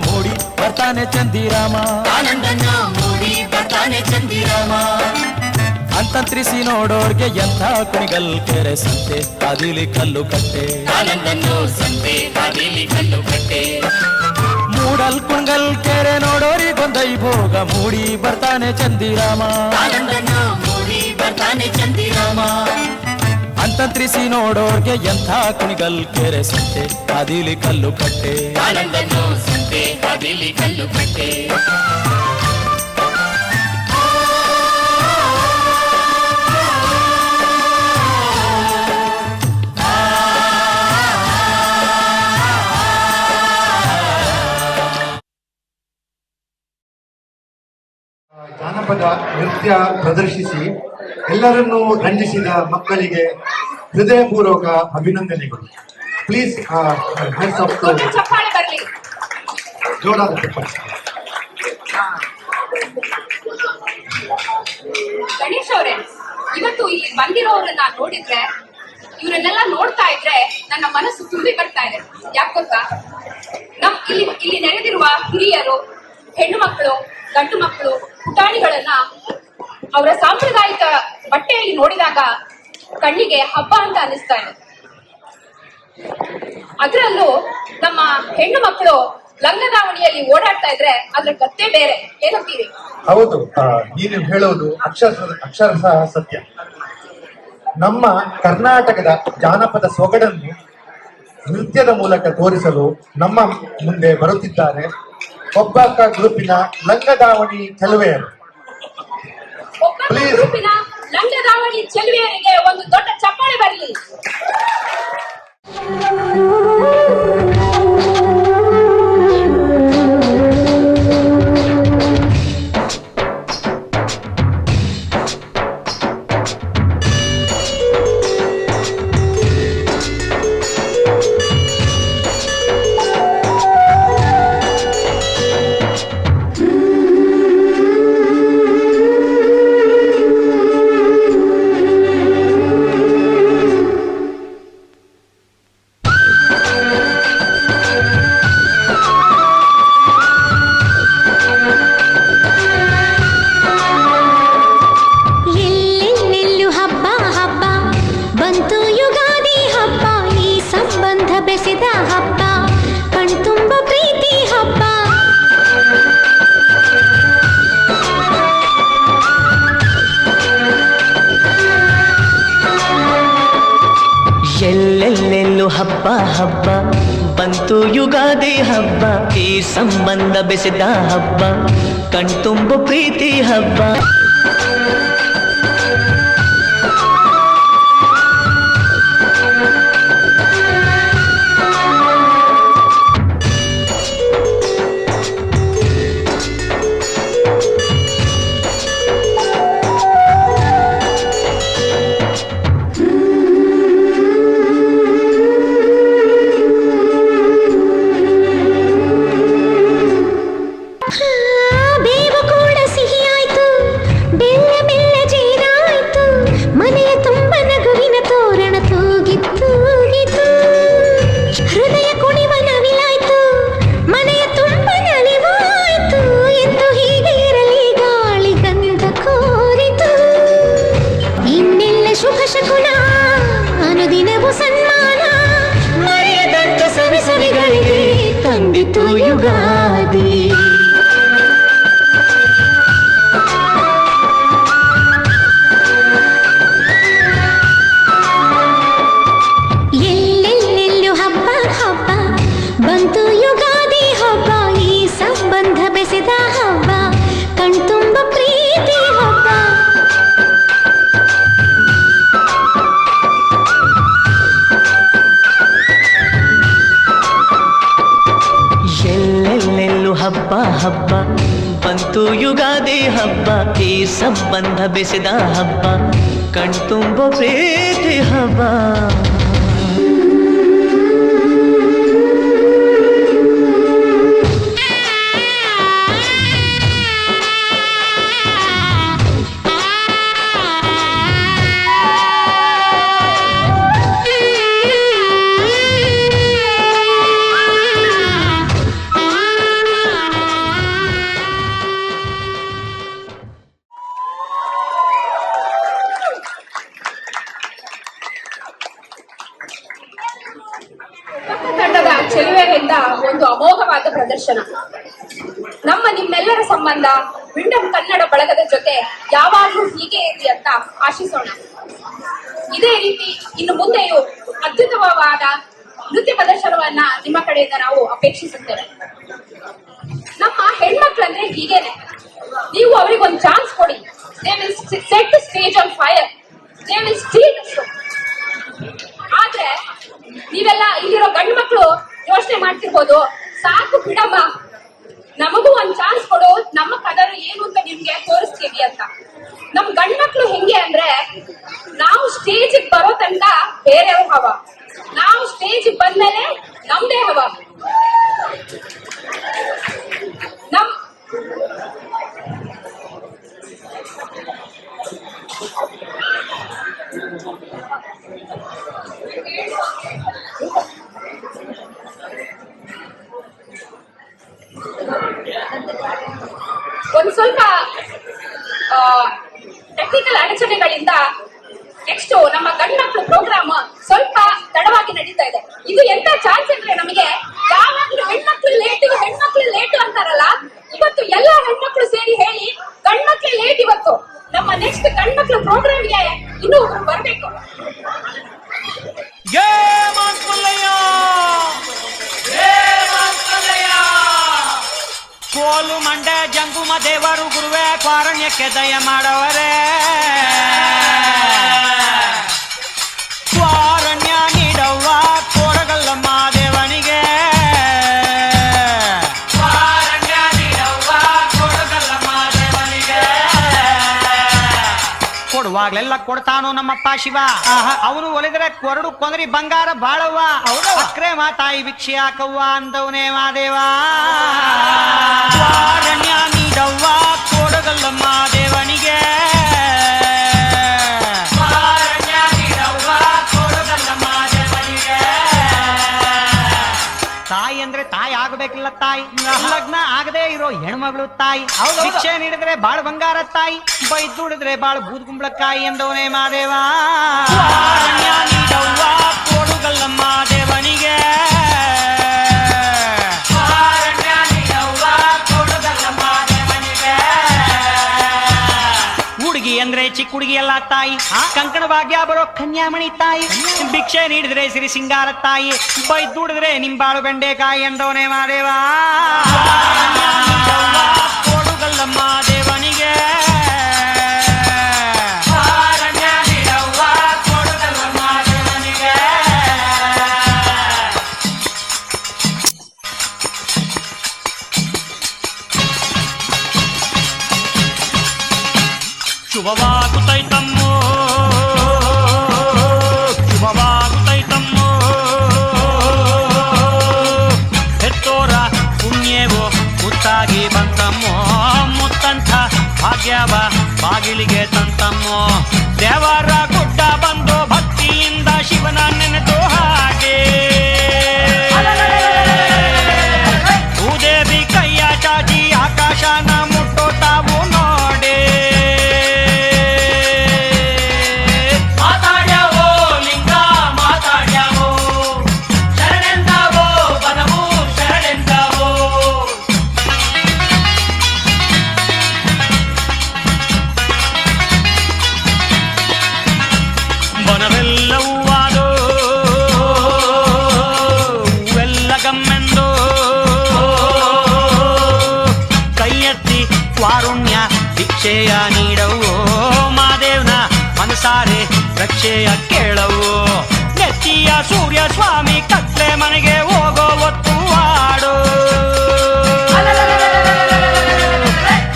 ಮೂಡಿ ಬರ್ತಾನೆ ಚಂದಿರಾಮ ಆನಂದನ ಮೂಡಿ ಬರ್ತಾನೆ ಚಂದಿರಾಮ ಅಂತಂತ್ರಿಸಿ ನೋಡೋರ್ಗೆ ಎಂಥ ಕುಣಿಗಲ್ ಕೆರೆ ಸಂತೆ ಅದಿಲಿ ಕಲ್ಲು ಕಟ್ಟೆ ಆನಂದನು ಸಂತೆ ಅದಿಲಿ ಕಲ್ಲು ಕಟ್ಟೆ ಮೂಡಲ್ ಕುಣಿಗಲ್ ಕೆರೆ ನೋಡೋರಿಗೊಂದೈ ಭೋಗ ಮೂಡಿ ಬರ್ತಾನೆ ಚಂದಿರಾಮ ಆನಂದನ ಮೂಡಿ ಬರ್ತಾನೆ ಚಂದಿರಾಮ ಅಂತಂತ್ರಿಸಿ ನೋಡೋರ್ಗೆ ಎಂಥ ಕುಣಿಗಲ್ ಕೆರೆ ಸಂತೆ ಅದಿಲಿ ಕಲ್ಲು ಕಟ್ಟೆ ಆನಂದನು ಸಂತೆ ಅದಿಲಿ ಕಲ್ಲು ಕಟ್ಟೆ. ಜಾನಪದ ನೃತ್ಯ ಪ್ರದರ್ಶಿಸಿ ಎಲ್ಲರನ್ನೂ ರಂಜಿಸಿದ ಮಕ್ಕಳಿಗೆ ಹೃದಯಪೂರ್ವಕ ಅಭಿನಂದನೆಗಳು. ಪ್ಲೀಸ್ ಚಪ್ಪಾಳೆ ಬರಲಿ. ಜೋರಾದ ಚಪ್ಪಾಳೆ. ಗಣೇಶ್ ಅವರೇ, ಇವತ್ತು ಇಲ್ಲಿ ಬಂದಿರೋರನ್ನ ನೋಡಿದ್ರೆ, ಇವರನ್ನೆಲ್ಲ ನೋಡ್ತಾ ಇದ್ರೆ ನನ್ನ ಮನಸ್ಸು ತುಂಬಿ ಬರ್ತಾ ಇದೆ. ಯಾಕೆ ಗೊತ್ತಾ, ಇಲ್ಲಿ ನೆರೆದಿರುವ ಹಿರಿಯರು, ಹೆಣ್ಣು ಮಕ್ಕಳು, ಗಂಡು ಮಕ್ಕಳು, ಪುಟಾಣಿಗಳನ್ನ ಅವರ ಸಾಂಪ್ರದಾಯಿಕ ಬಟ್ಟೆಯಲ್ಲಿ ನೋಡಿದಾಗ ಕಣ್ಣಿಗೆ ಹಬ್ಬ ಅಂತ ಅನಿಸ್ತಾ ಇದೆ. ಅದರಲ್ಲೂ ನಮ್ಮ ಹೆಣ್ಣು ಮಕ್ಕಳು ಲಂಗದಾವಣಿಯಲ್ಲಿ ಓಡಾಡ್ತಾ ಇದ್ರೆ ಅದ್ರ ಗತ್ತೆ ಬೇರೆ. ಏನಂತೀರಿ? ಹೌದು, ನೀನು ಹೇಳೋದು ಅಕ್ಷರಶಃ ಸತ್ಯ. ನಮ್ಮ ಕರ್ನಾಟಕದ ಜಾನಪದ ಸೊಗಡನ್ನು ನೃತ್ಯದ ಮೂಲಕ ತೋರಿಸಲು ನಮ್ಮ ಮುಂದೆ ಬರುತ್ತಿದ್ದಾರೆ ಒಬ್ಬಕ್ಕ ಗ್ರೂಪಿನ ಲಂಗದಾವಣಿ ಚೆಲುವೆಯರು. ಪ್ಲೀಸ್ ಗ್ರೂಪಿನ ಲಂಗದಾವಣಿ ಚೆಲುವೆಯರಿಗೆ ಒಂದು ದೊಡ್ಡ ಚಪ್ಪಾಳೆ ಬರಲಿ. ಎಲ್ಲೆಲ್ಲೆಲ್ಲೂ ಹಬ್ಬ ಹಬ್ಬ ಬಂತು ಯುಗಾದಿ ಹಬ್ಬ ಈ ಸಂಬಂಧ ಬೆಸೆದ ಹಬ್ಬ ಕಣ್ತುಂಬು ಪ್ರೀತಿ ಹಬ್ಬ. ಮನೆಗಳಿಗೆ ತಂದಿತು ಯುಗಾದಿ. ಎಲ್ಲೆಲ್ಲೆಲ್ಲೂ ಹಬ್ಬ ಹಬ್ಬ ಬಂತು ಯುಗಾದಿ ಹಬ್ಬ, ಈ ಸಂಬಂಧ ಬೆಸೆದ ಹಬ್ಬ, ಕಣ್ತುಂಬ ಪ್ರೀತಿ ಹಬ್ಬ. ಎಲ್ಲೆಲ್ಲೆಲ್ಲೂ ಹಬ್ಬ ಹಬ್ಬ ಬಂತು ಯುಗಾದಿ ಹಬ್ಬ, ಈ ಸಂಬಂಧ ಬೆಸೆದ ಹಬ್ಬ, ಕಣ್ತುಂಬ ಪ್ರೀತಿ ಹಬ್ಬ. ತಂಡದ ಚೆಲುವೆಯಿಂದ ಒಂದು ಅಮೋಘವಾದ ಪ್ರದರ್ಶನ. ನಿಮ್ಮೆಲ್ಲರ ಸಂಬಂಧ ವಿಂಡಮ್ ಕನ್ನಡ ಬಳಗದ ಜೊತೆ ಯಾವಾಗಲೂ ಹೀಗೆ ಇರಲಿ ಅಂತ ಆಶಿಸೋಣ. ಇದೇ ರೀತಿ ಇನ್ನು ಮುಂದೆಯೂ ಅತ್ಯುತ್ತಮವಾದ ನೃತ್ಯ ಪ್ರದರ್ಶನವನ್ನ ನಿಮ್ಮ ಕಡೆಯಿಂದ ನಾವು ಅಪೇಕ್ಷಿಸುತ್ತೇವೆ. ನಮ್ಮ ಹೆಣ್ಮಕ್ಳಂದ್ರೆ ಹೀಗೇನೆ, ನೀವು ಅವರಿಗೊಂದು ಚಾನ್ಸ್ ಕೊಡಿ. They will set the stage on fire, they will steel the show. ಆದ್ರೆ ನೀವೆಲ್ಲ ಇಲ್ಲಿರೋ ಗಂಡು ಮಕ್ಕಳು ಯೋಚನೆ ಮಾಡ್ತಿರ್ಬೋದು, ಸಾಕು ಬಿಡಮ್ಮ, ನಮಗೂ ಒಂದ್ ಚಾನ್ಸ್ ಕೊಡು, ನಮ್ಮ ಕದರು ಏನು ಅಂತ ನಿಮ್ಗೆ ತೋರಿಸ್ತೀವಿ ಅಂತ. ನಮ್ ಗಂಡು ಮಕ್ಳು ಹೆಂಗೆ ಅಂದ್ರೆ, ನಾವು ಸ್ಟೇಜ್ ಬರೋ ತನಕ ಬೇರೆಯವ್ರ ಹವ, ನಾವು ಸ್ಟೇಜ್ ಬಂದ್ಮೇಲೆ ನಮ್ದೇ ಹವ. ನಮ್ ಒಂದ್ ಸ್ವಲ್ಪ ಟೆಕ್ನಿಕಲ್ ಅಡಚಣೆಗಳಿಂದ ನೆಕ್ಸ್ಟ್ ನಮ್ಮ ಗಂಡ್ಮಕ್ಳು ಪ್ರೋಗ್ರಾಮ್ ಸ್ವಲ್ಪ ತಡವಾಗಿ ನಡೀತಾ ಇದೆ. ಇದು ಎಂತ ಚಾನ್ಸ್ ಅಂದ್ರೆ, ನಮಗೆ ಯಾವಾಗಲೂ ಹೆಣ್ಮಕ್ಳು ಲೇಟು ಅಂತಾರಲ್ಲ, ಇವತ್ತು ಎಲ್ಲಾ ಹೆಣ್ಮಕ್ಳು ಸೇರಿ ಹೇಳಿ ಗಂಡ್ಮಕ್ಳು ಲೇಟ್. ಇವತ್ತು ನಮ್ಮ ನೆಕ್ಸ್ಟ್ ಗಂಡ್ಮಕ್ಳು ಪ್ರೋಗ್ರಾಮ್ಗೆ ಇನ್ನೂ ಬರ್ಬೇಕು. ಕೋಲು ಮಂಡೆ ಜಂಗುಮ ದೇವರು ಗುರುವೇ ಕ್ವಾರಣ್ಯಕ್ಕೆ ದಯ ಮಾಡವರೇ, ಕ್ವಾರಣ್ಯ ನೀಡವ್ವ ಕೋರಗಲ್ಲಮ್ಮ ದೇವನಿಗೆ, ಕ್ವಾರಣ್ಯ ನೀಡವ್ವ ಕೋರಗಲ್ಲಮ್ಮ ದೇವನಿಗೆ. ಕೊಡುವಾಗ್ಲೆಲ್ಲ ಕೊಡ್ತಾನೋ ನಮ್ಮಪ್ಪ ಶಿವ, ಅವನು ಒಲಿದ್ರೆ ಕೊರಡು ಕೊಂದರಿ ಬಂಗಾರ ಬಾಳವ್ವ, ಅಕ್ರೆ ಮಾತಾಯಿ ಭಿಕ್ಷೆ ಹಾಕವ್ವ ಅಂದವನೇ ಮಾದೇವ. ಕ್ವಾರಣ್ಯ ನೀಡವ್ವ ಕೊಡಗಲ್ಲಮ್ಮ ದೇವನಿಗೆ, ಕ್ವಾರಣ್ಯ ನೀಡವ್ವ ಕೊಡಗಲ್ಲಮ್ಮ ದೇವನಿಗೆ. ತಾಯಿ ಅಂದ್ರೆ ತಾಯಿ ಆಗಬೇಕಿಲ್ಲ ತಾಯಿ, ಲಗ್ನ ಆಗದೆ ಇರೋ ಹೆಣ್ಮಗಳು ತಾಯಿ, ಭಿಕ್ಷೆ ನೀಡಿದ್ರೆ ಬಾಳ ಬಂಗಾರ ತಾಯಿ, ಬೈದ್ ದುಡಿದ್ರೆ ಬಾಳ ಬೂದ್ ಕುಂಬಳಕಾಯಿ ಎಂದವನೇ ಮಾದೇವ. ಕ್ವಾರಣ್ಯ ನೀಡವ್ವ ಕೊಡಗಲ್ಲಮ್ಮ ದೇವನಿಗೆ, ಹುಡುಗಿ ಅಂದ್ರೆ ಚಿಕ್ಕ ಹುಡುಗಿ ಎಲ್ಲ ತಾಯಿ, ಕಂಕಣ ಭಾಗ್ಯ ಬರೋ ಕನ್ಯಾಮಣಿ ತಾಯಿ, ಭಿಕ್ಷೆ ನೀಡಿದ್ರೆ ಸಿರಿ ಸಿಂಗಾರ ತಾಯಿ, ಬೈದ್ ದುಡಿದ್ರೆ ನಿಂಬಾಳು ಬೆಂಡೆಕಾಯಿ ಎಂದವನೇ ಮಾದೇವ. ಕೊಡುಗಲ್ಲಮ್ಮ ದೇವನಿಗೆ, ಶುಭವಾಗುತ್ತೈತಮ್ಮೋ ಶುಭವಾಗುತ್ತೈತಮ್ಮೋ, ಹೆತ್ತೋರ ಪುಣ್ಯವೋ ಮುತ್ತಾಗಿ ಬಂತಮ್ಮೋ, ಮುತ್ತಂಥ ಭಾಗ್ಯವ ಬಾಗಿಲಿಗೆ ತಂತಮ್ಮೋ. ದೇವರ ಗುಡ್ಡ ಬಂದು ಭಕ್ತಿಯಿಂದ ಶಿವನ ನೆನೆದು ಹಾಗೆ, ಭೂದೇವಿ ಕೈಯ ಚಾಚಿ ಆಕಾಶನ ಮುಟ್ಟೋ ತಾವು ನೋಡಿ. ಮಾತಾಡ್ಯಾವೋ ಲಿಂಗ ಮಾತಾಡ್ಯಾವೋ, ಶರಣೆಂದಾವೋ ಬನ ಭಿಕ್ಷೆಯ ನೀಡವು ಮಾದೇವ್ನ ಮನಸಾರೆ ರಕ್ಷೆಯ ಕೇಳವು ನೆತ್ತಿಯ ಸೂರ್ಯ ಸ್ವಾಮಿ ಕತ್ಲೆ ಮನೆಗೆ ಹೋಗೋ ಒತ್ತು ಆಡು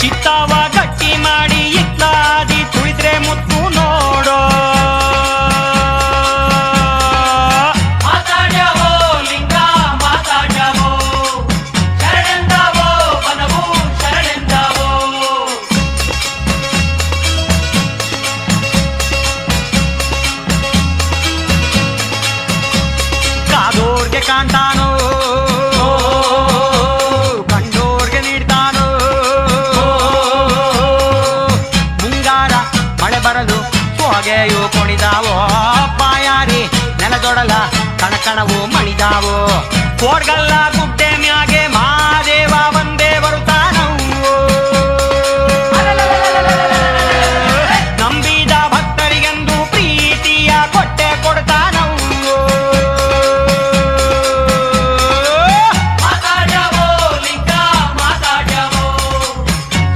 ಚಿತ್ತಾವ ಗಟ್ಟಿ ಮಾಡಿ ಇತ್ಲಾದಿ ತುಳಿದ್ರೆ ಮುತ್ತು ನೋಡೋ ಮಾತಾಡ್ಯವೋ ಲಿಂಗ ಮಾತಾಡ್ಯವೋ ಶರಣೆಂದವೋ ಬನವು ಶರಣೆಂದವೋ ಕಾದೋರ್ಗೆ ಕಾಣ್ತಾನೋ ಕಂಡೋರ್ಗೆ ನೀಡ್ತಾನೋ ಮುಂಗಾರ ಮಳೆ ಬರಲು ಹೊಗೆಯು ಕೊಣಿದಾವೋ ಬಾಯಾರಿ ನೆಲದೊಡಲ ಕಣಕಣವು ಮಣಿದಾವೋ ಕೋಡ್ಗಲ್ಲ ಗುಡ್ಡೆ ಮ್ಯಾಗೆ ಮಾದೇವ ಬಂದೇ ಬರುತ್ತಾನವು ನಂಬಿದ ಭಕ್ತರಿಗೆಂದು ಪ್ರೀತಿಯ ಕೊಟ್ಟೆ ಕೊಡ್ತಾನವು ಮಾತಾಡ್ಯವೋ ಲಿಂಗ ಮಾತಾಡ್ಯವೋ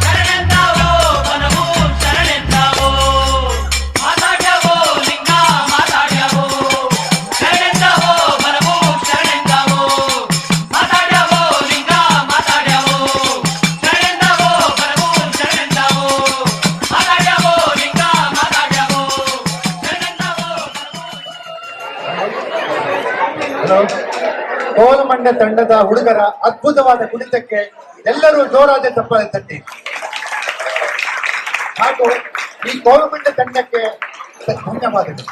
ಶರಣೆಂದವೋ ಬನವು ಶರಣೆಂದವೋ ಮಾತಾಡ್ಯವೋ ಲಿಂಗ ಮಾತಾಡ್ಯವೋ ಶರಣೆಂದವೋ ಬನವು ಶರಣೆಂದವೋ ಮಾತಾಡ್ಯವೋ ಲಿಂಗ ಮಾತಾಡ್ಯವೋ ಶರಣೆಂದವೋ ಬನವು ಶರಣೆಂದವೋ ಮಾತಾಡ್ಯವೋ ಲಿಂಗ ಮಾತಾಡ್ಯವೋ ಶರಣೆಂದವೋ ಹಲೋ. ಕೋಲಮಂಡ ತಂಡದ ಹುಡುಗರ ಅದ್ಭುತವಾದ ಕುಣಿತಕ್ಕೆ ಎಲ್ಲರೂ ಜೋರಾದ ಚಪ್ಪಾಳೆ ತಟ್ಟಿ. ಹಾಗೂ ಈ ಕೋಲಮಂಡ ತಂಡಕ್ಕೆ ಧನ್ಯವಾದಗಳು.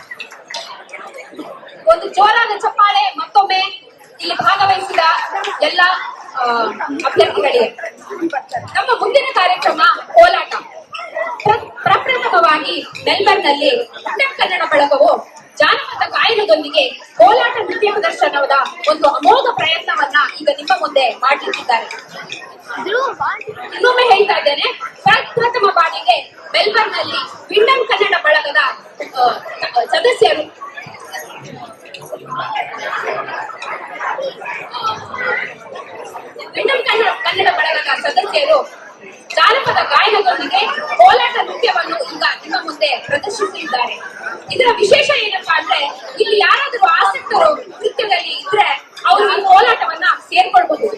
ಒಂದು ಜೋರಾದ ಚಪ್ಪಾಳೆ ಮತ್ತೊಮ್ಮೆ ಇಲ್ಲಿ ಭಾಗವಹಿಸಿದ ಎಲ್ಲ ಅಭ್ಯರ್ಥಿಗಳಿಗೆ. ನಮ್ಮ ಮುಂದಿನ ಕಾರ್ಯಕ್ರಮ ಕೋಲಾಟ. ಪ್ರಪ್ರಥಮವಾಗಿ ಮೆಲ್ಬರ್ನ್ನಲ್ಲಿ ಉತ್ತರ ಕನ್ನಡ ಬಳಗವು ಜಾನಪದ ಗಾಯನದೊಂದಿಗೆ ಕೋಲಾಟ ನೃತ್ಯ ಪ್ರದರ್ಶನದ ಒಂದು ಅಮೋಘ ಪ್ರಯತ್ನವನ್ನ ಈಗ ನಿಮ್ಮ ಮುಂದೆ ಮಾಡಲಿದ್ದಾರೆ. ಇನ್ನೊಮ್ಮೆ ಹೇಳ್ತಾ ಇದ್ದೇನೆ, ಪ್ರಪ್ರಥಮ ಬಾರಿಗೆ ಮೆಲ್ಬರ್ನ್ನಲ್ಲಿ ವಿಂಡಮ್ ಕನ್ನಡ ಬಳಗದ ಸದಸ್ಯರು ಕನ್ನಡ ಬಳಗದ ಸದಸ್ಯರು ಜಾನಪದ ಗಾಯನದೊಂದಿಗೆ ಕೋಲಾಟ ನೃತ್ಯವನ್ನು ಈಗ ನಿಮ್ಮ ಮುಂದೆ ಪ್ರದರ್ಶಿಸಲಿದ್ದಾರೆ. ಇದರ ವಿಶೇಷ ಏನಪ್ಪಾ ಅಂದ್ರೆ, ಇಲ್ಲಿ ಯಾರಾದರೂ ಆಸಕ್ತರು ನೃತ್ಯದಲ್ಲಿ ಇದ್ರೆ ಅವರು ಈ ಕೋಲಾಟವನ್ನ ಸೇರ್ಕೊಳ್ಬಹುದು.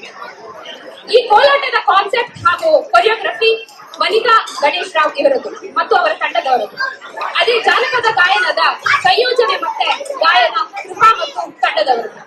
ಈ ಕೋಲಾಟದ ಕಾನ್ಸೆಪ್ಟ್ ಹಾಗೂ ಕೊರಿಯೋಗ್ರಫಿ ವನಿತಾ ಗಣೇಶ್ ರಾವ್ ಇವರದ್ದು ಮತ್ತು ಅವರ ತಂಡದವರದ್ದು. ಅದೇ ಜಾನಪದ ಗಾಯನದ ಸಂಯೋಜನೆ ಮತ್ತೆ ಗಾಯನ ಕೃಪಾ ಮತ್ತು ತಂಡದವರದ್ದು.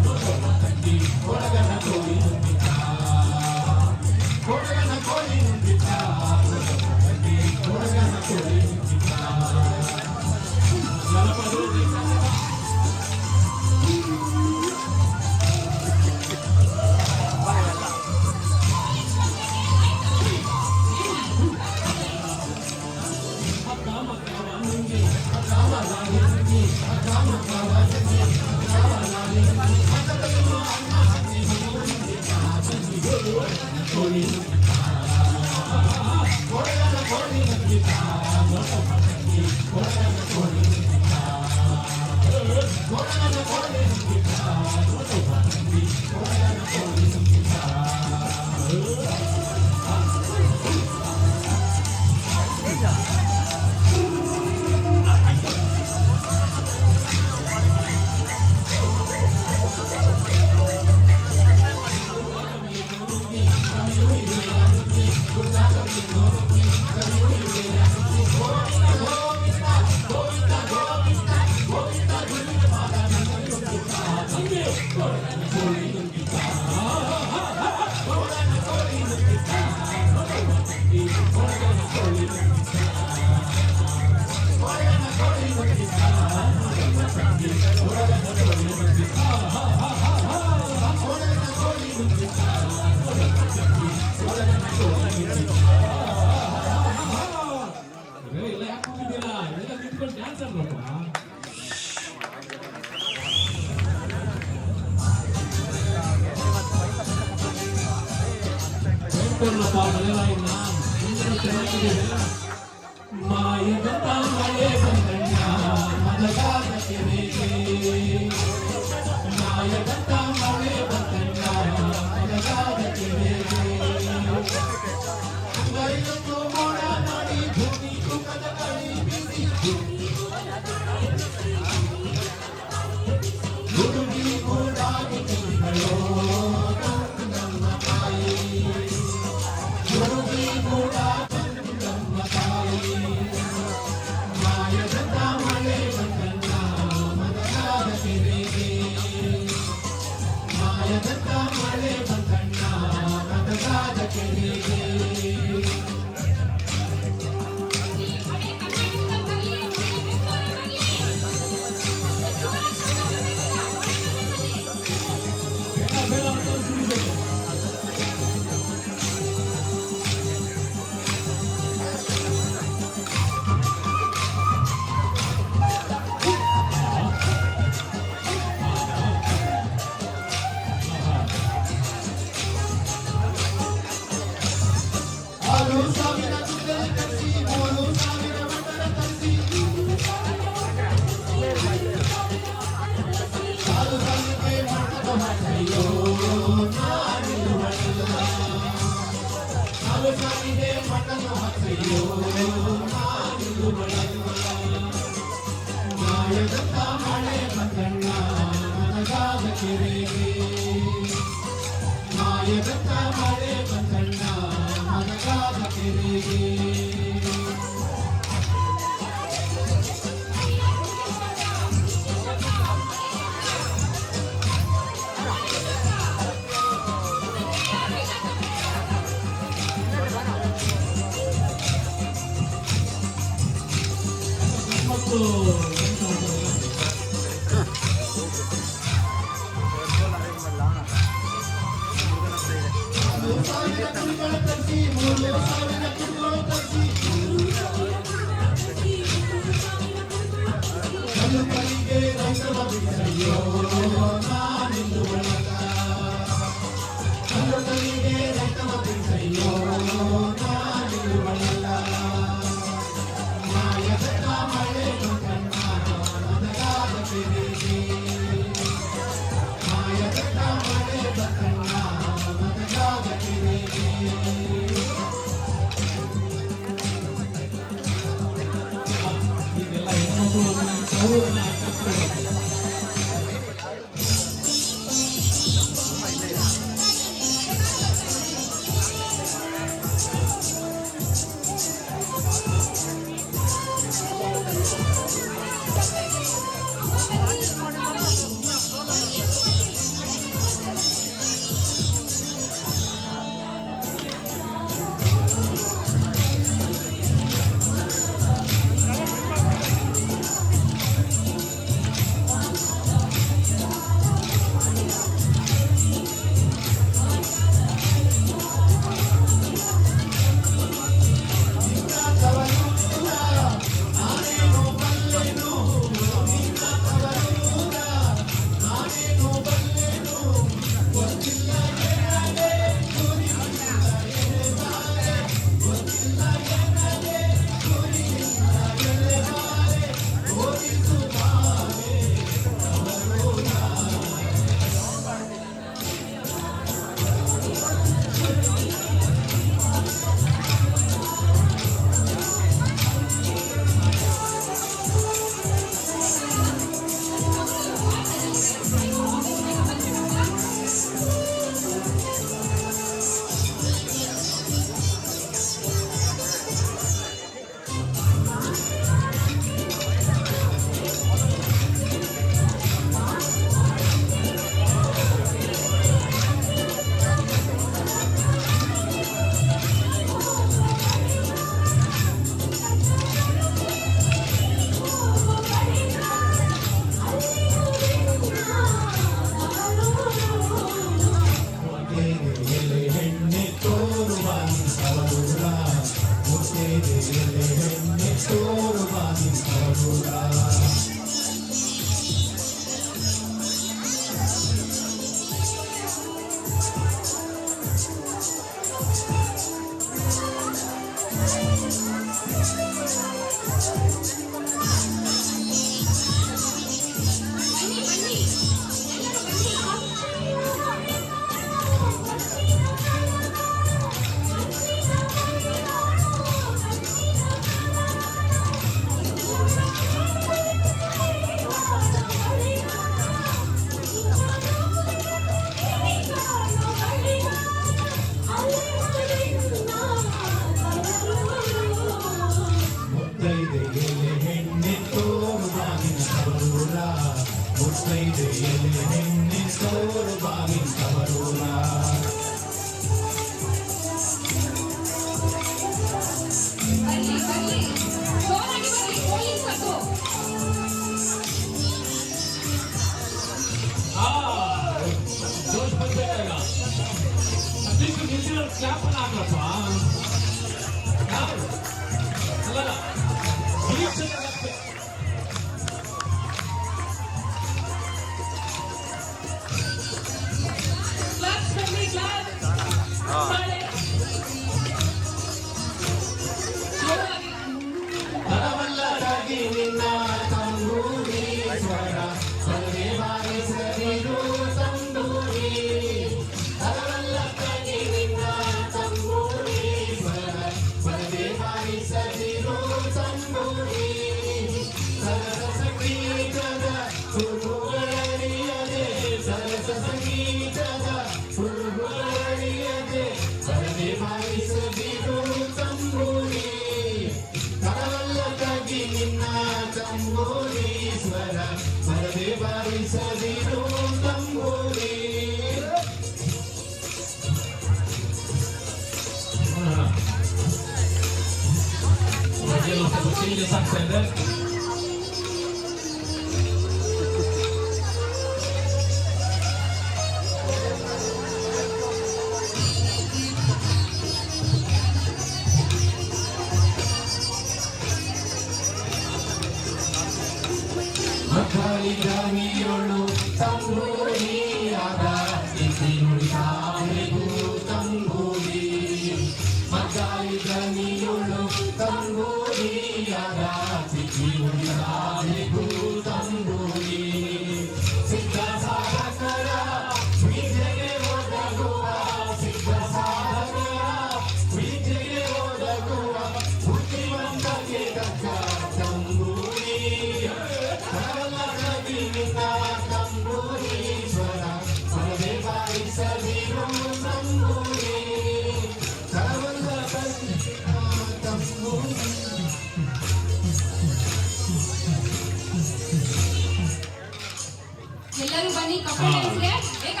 ಎಲ್ಲರೂ ಬನ್ನಿ, ಕಪ್ಪೆ ನೆನೆಸ್ರೆ ಬೇಗ.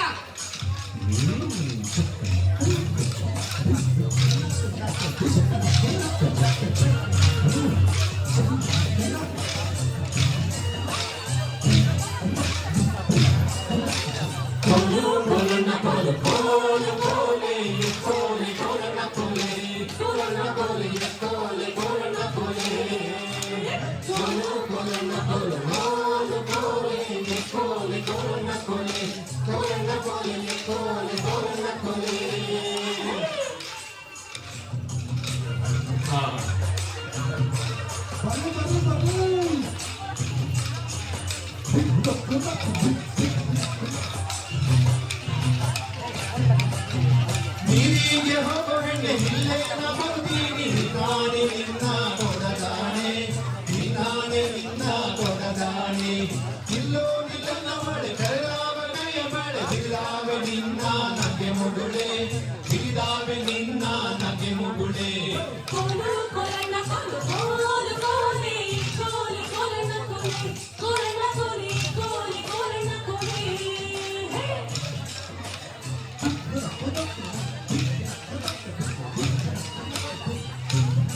ನೀರಿಗೆ ಹೋಗೋ ಹೆಣ್ಣೆ ಇಲ್ಲೇ ನಾ ಬರ್ತೀನಿ, ನಿನ್ನಾನೆ ನಿನ್ನ ಕೊಡದಾನೆ, ನಿನ್ನಾನೆ ನಿನ್ನ ಕೊಡದಾನೆ. ಇಲ್ಲೋ ನಿನ್ನ ಮಳೆ ಕರೆದಾವ ಕೈಯ ಮಳೆ, ಬಿಗಿದಾವೆ ನಿನ್ನ ನಗೆ ಮುಗುಳೆ, ಬಿಗಿದಾವೆ ನಿನ್ನ ನಗೆ ಮುಗುಳೆ.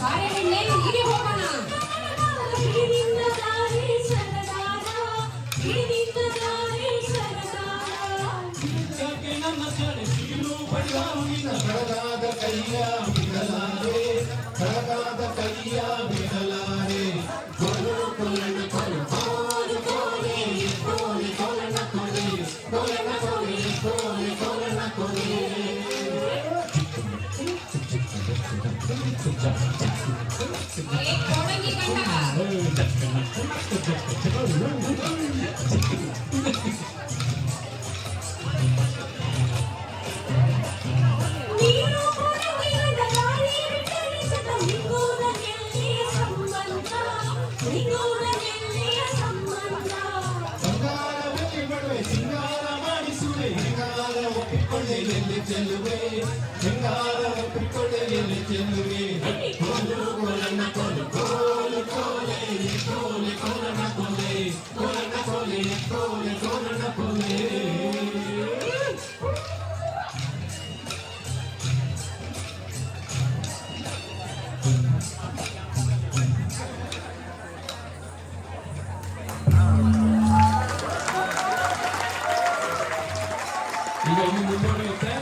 ಬಾಳೆಹಣ್ಣೆ ಹೀಗೆ ಹೋಗೋಣ. ಯಾಕೆ ನನ್ನ ಚಳಿ ಸೀಲು ಬಡಿದಾವು ನಿನ್ನ ಬೆಳಗಾದ ಕೈಯ ಬಿಡಲಾರೆ, ಬೆಳಗಾದ ಕೈಯ ಬಿಡಲಾರೆ. ಕೊಲು ಕೊಲನ ಕೊಲು ಕೋಲು ಕೋಲೆ ಕೋಲೆ ಕೊಲನ ಕೊಲೆ, ಕೊಲನ ಕೊಲೆ ಕೋಲೆ ಕೊಲನ ಕೊಲೆ. ಏ ಕೋಡಂಗಿ ಗಂಡ, ಬಂಗಾರವಲ್ಲಿ ಬಡವೆ ಸಿಂಗಾರ ಮಾಡಿಸುವೆ, ಹೆಂಗಾರ ಒಪ್ಪಿಕೊಳ್ಳೆ ಎಲ್ಲಿ ಚೆಲ್ಲುವೆ, ಹೆಂಗಾರ ಒಪ್ಪಿಕೊಳ್ಳೆ ಎಲ್ಲಿ ಚೆಲ್ಲುವೆ. ಕೊಲು ಕೊಲನ ಕೊಲು ಕೋಲು ಕೋಲೆ ಕೋಲೆ ಕೊಲನ ಕೊಲೆ, ಕೊಲನ ಕೊಲೆ ಕೋಲೆ ಕೊಲನ ಕೊಲೆ. ಈಗ ಇನ್ನು ಮುಂದುವರಿಯುತ್ತೆ.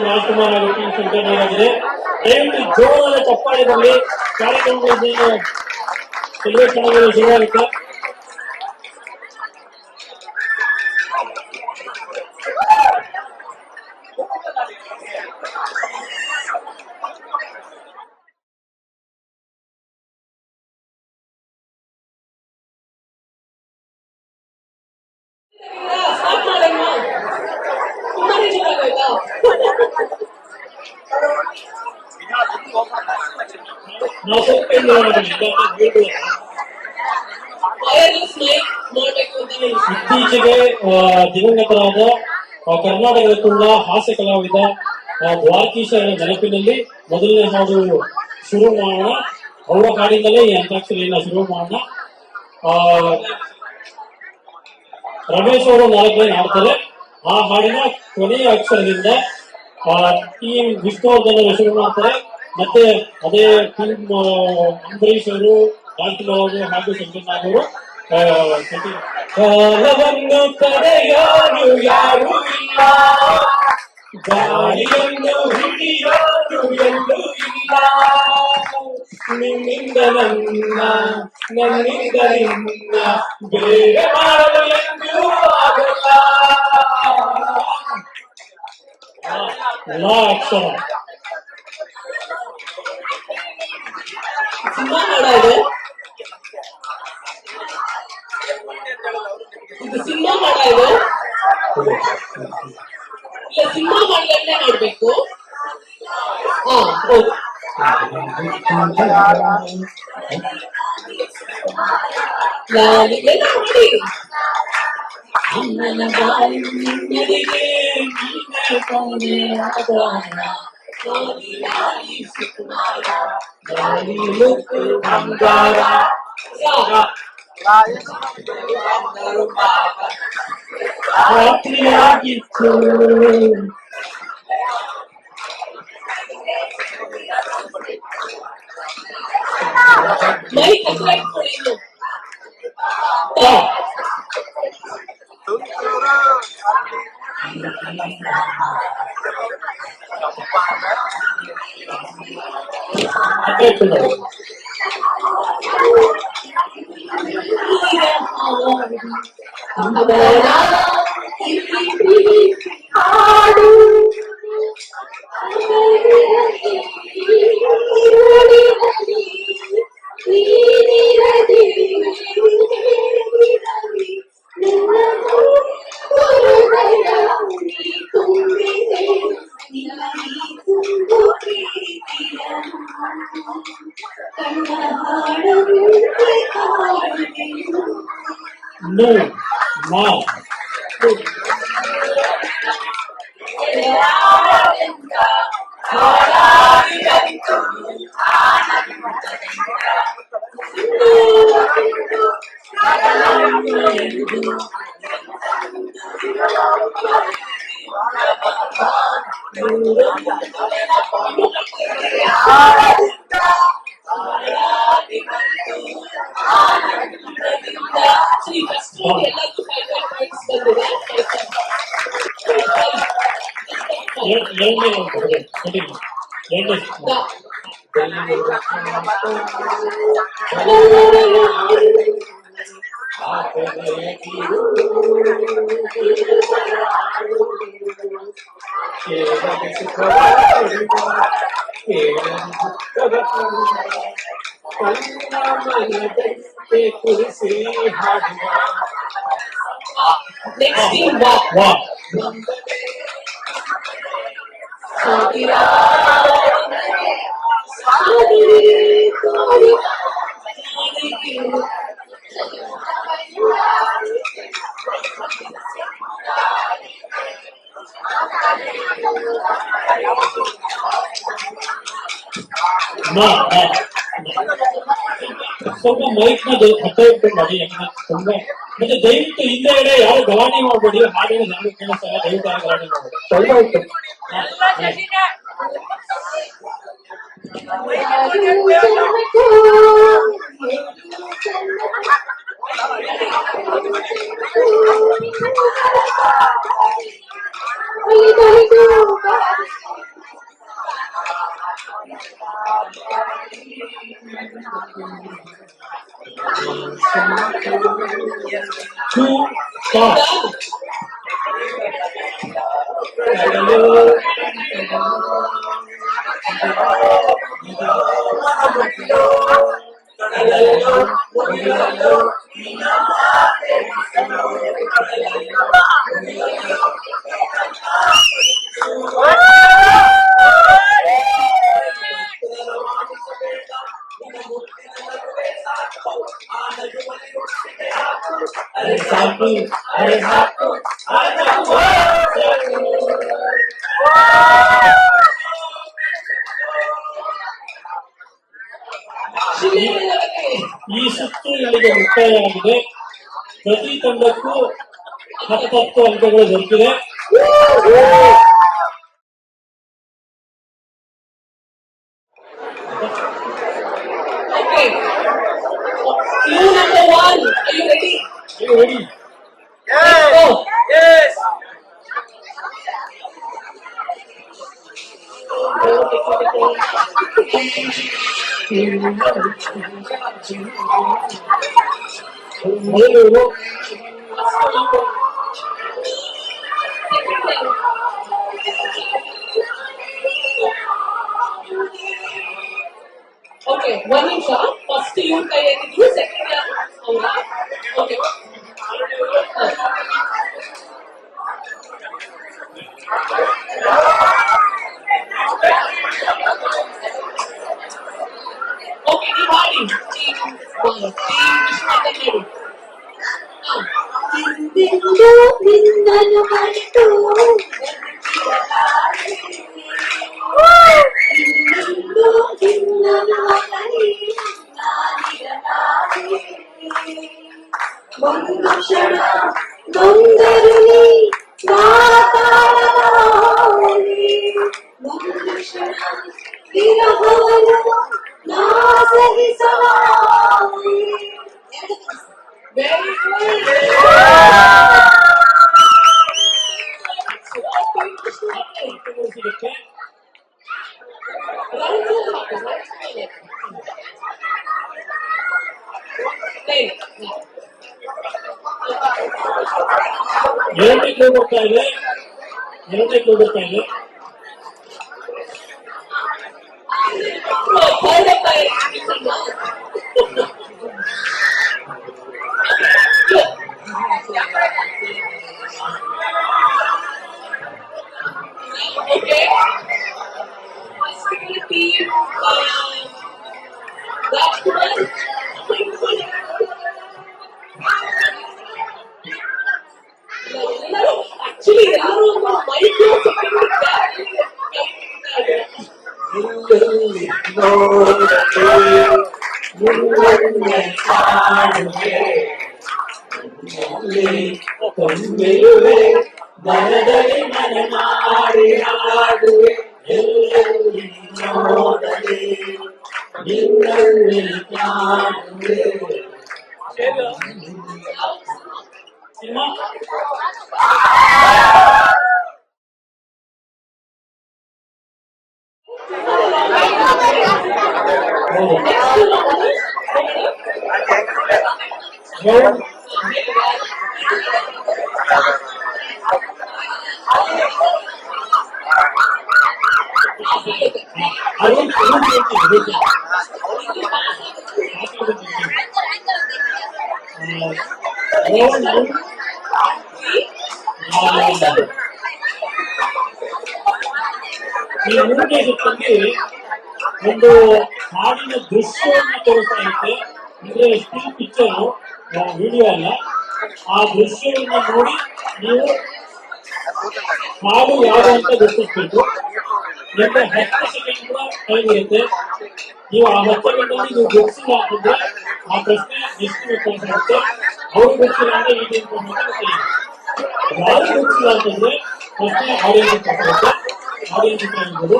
ರಾಜ್ಕುಮಾರ್ ಆಗುತ್ತೆ ಸಂಘಟನೆಯಾಗಿದೆ. ದಯವಿಟ್ಟು ಜೋರಾದ ಚಪ್ಪಾಳೆ ಬರಲಿ. ಕಾರ್ಯಕ್ರಮಗಳನ್ನು ಶುರುವಾಗುತ್ತೆ. ಇತ್ತೀಚೆಗೆ ದಿವಂಗತರಾದ ಕರ್ನಾಟಕದ ತುಂಬ ಹಾಸ್ಯ ಕಲಾವಿದ ದ್ವಾರಕೀಶ ನೆನಪಿನಲ್ಲಿ ಮೊದಲನೇ ಹಾಡು ಶುರು ಮಾಡೋಣ. ಅವರ ಹಾಡಿನಲ್ಲೇ ಈ ಅಂತಾಕ್ಷರಿಯನ್ನ ಶುರು ಮಾಡೋಣ. ರಮೇಶ್ ಅವರು 4 ಲೈನ್ ಹಾಡ್ತಾರೆ. ಆ ಹಾಡಿನ ಕೊನೆಯ ಅಕ್ಷರದಿಂದ ಟೀಮ್ ವಿಷ್ಣುವರ್ಧನ್ ಶುರು ಮಾಡ್ತಾರೆ. ಮತ್ತೆ ಅದೇ ಟೀಮ್ ಅಂಬರೀಶ್ ಅವರು, ರಾಜ್ಕುಮಾರ್ ಅವರು ಹಾಗೂ ಸಂಜನಾಗ್ ಅವರು ಕಾಲವನ್ನು ತಡೆಯಾರು ಯಾರು ಇಲ್ಲ, ಗಾಳಿಯನ್ನು ಹಿಡಿಯಾರು ಎಲ್ಲೂ ಇಲ್ಲ, ನಿನ್ನಿಂದ ನನ್ನ ನನ್ನಿಂದ ನಿನ್ನ ಬೇರೆ ಮಾಡಲು ಎಂದೂ ಆಗಲ್ಲ. ಅಕ್ಷರ ಸಿನಿಮಾ ಹಾಡ ಇದು ಸಿನಿಮಾ ಹಾಡ ಇದು ಇಲ್ಲ, ಸಿನಿಮಾ ಹಾಡುಗಳನ್ನೇ ನೋಡ್ಬೇಕು. ಹೌದು. ಎಲ್ಲ ನೋಡಿ. ರಾತ್ರಿಯಾಗಿತ್ತು ಮೈ ಕಚ್ಚಿಟ್ಕೊಳ್ಳಿ. No, ma. ಕುರಿಸಿ ಹಾಡುವ ನೆಕ್ಸ್ಟ್ ವಾ ಸ್ವಲ್ಪ ಮೈಕ್ ನ ಹತ್ತ ಇಟ್ಟು ಮಾಡಿ ತುಂಬಾ ಮತ್ತೆ ದಯವಿಟ್ಟು ಹಿಂದೆಗಡೆ ಯಾವ ಗಲಾಟೆ ಮಾಡ್ಬೇಡಿ. ಹಾಡಿನ ನಮ್ಗೆ ಕೇಳಿಸ್ತಾರೆ, ದಯವಿಟ್ಟು ಯಾವ ಗಲಾಟೆ ಮಾಡ್ಬೇಡಿ. Two, stop. ಈ ಸುತ್ತು ಇಲ್ಲಿಗೆ ಮುಕ್ತಾಯವಾಗಿದೆ. ಪ್ರತಿ ತಂಡಕ್ಕೂ 10 ಅಂಕಗಳು ದೊರಕಿದೆ. Clue number 1. Are you ready? Are you ready? Yes. Go. Yes. Okay, one ನಿಮಿಷ. ಫಸ್ಟ್ ಇವ್ರ ಕೈ ಎತ್ತಿದ್ರು, ಸೆಕೆಂಡ್ ಹೌದಾ? ಓಕೆ. ಓಕೆ, ನೀವು ಹಾಡಿ. ಹಿಂದೆಂದೂ ನಿನ್ನನ್ನು ಮರೆತು ಇನ್ನೆಂದೂ ನಿನ್ನನ್ನು ಅಗಲಿ ನಾನಿರಲಾರೆ. ಒಂದು ಕ್ಷಣ ನೊಂದರುಳಿ ಮಾತಾಡಲಾರೆ. ಒಂದು ಕ್ಷಣ ವಿರಹವನ್ನು ನಾ ಸಹಿಸಲಾರೆ. Very good. ಎರಡನೇ ಕ್ಲೂ ಬರ್ತಾ ಇದೆ. Okay. Team Rajkumar. Actually, ಯಾರು ಮೈಕ್ ಮನದಲ್ಲಿ ಮನ ಮಾಡಿ ಹಾಡುವೆ ಎಲ್ಲೆಲ್ಲಿ ನೋಡಲಿ ನಿನ್ನಲ್ಲಿ ಕಾಣುವೆ. ಈ ಮೂರನೇ ಸುತ್ತಲ್ಲಿ ಒಂದು ಹಾಡಿನ ದೃಶ್ಯವನ್ನು ತೋರಿಸ್ತಾ ಇರುತ್ತೆ. ಅಂದ್ರೆ ಸ್ಟಿಲ್ ಪಿಕ್ಚರ್ ವಿಡಿಯೋ ಅಲ್ಲ. ಆ ದೃಶ್ಯವನ್ನ ನೋಡಿ ನೀವು ಹಾಡು ಯಾವುದು ಅಂತ ಗುರುತಿಸ್ಬೇಕು. ನಿಮಗೆ 10 ಸೆಕೆಂಡ್ ಕೂಡ ಟೈಮ್ ಇರುತ್ತೆ. ನೀವು ಆ 10 ಸೆಕೆಂಡ್ ಅಲ್ಲಿ ನೀವು ಗುರುತಿಸಿಲ್ಲ ಅಂತಂದ್ರೆ ಆ ಪ್ರಶ್ನೆ ಎಷ್ಟು ಗೊತ್ತಾಗುತ್ತೆ. ಅವ್ರು ಗುರುತಿಲ್ಲ ಅಂದ್ರೆ ಈ ಯಾರು ಗುರುತಿಲ್ಲ ಅಂತಂದ್ರೆ ಪ್ರಶ್ನೆ ಆಡಿಯನ್ಸ್ ಗೊತ್ತಾಗುತ್ತೆ. ಆಡಿಯನ್ಸ್ ಇರ್ಬೋದು.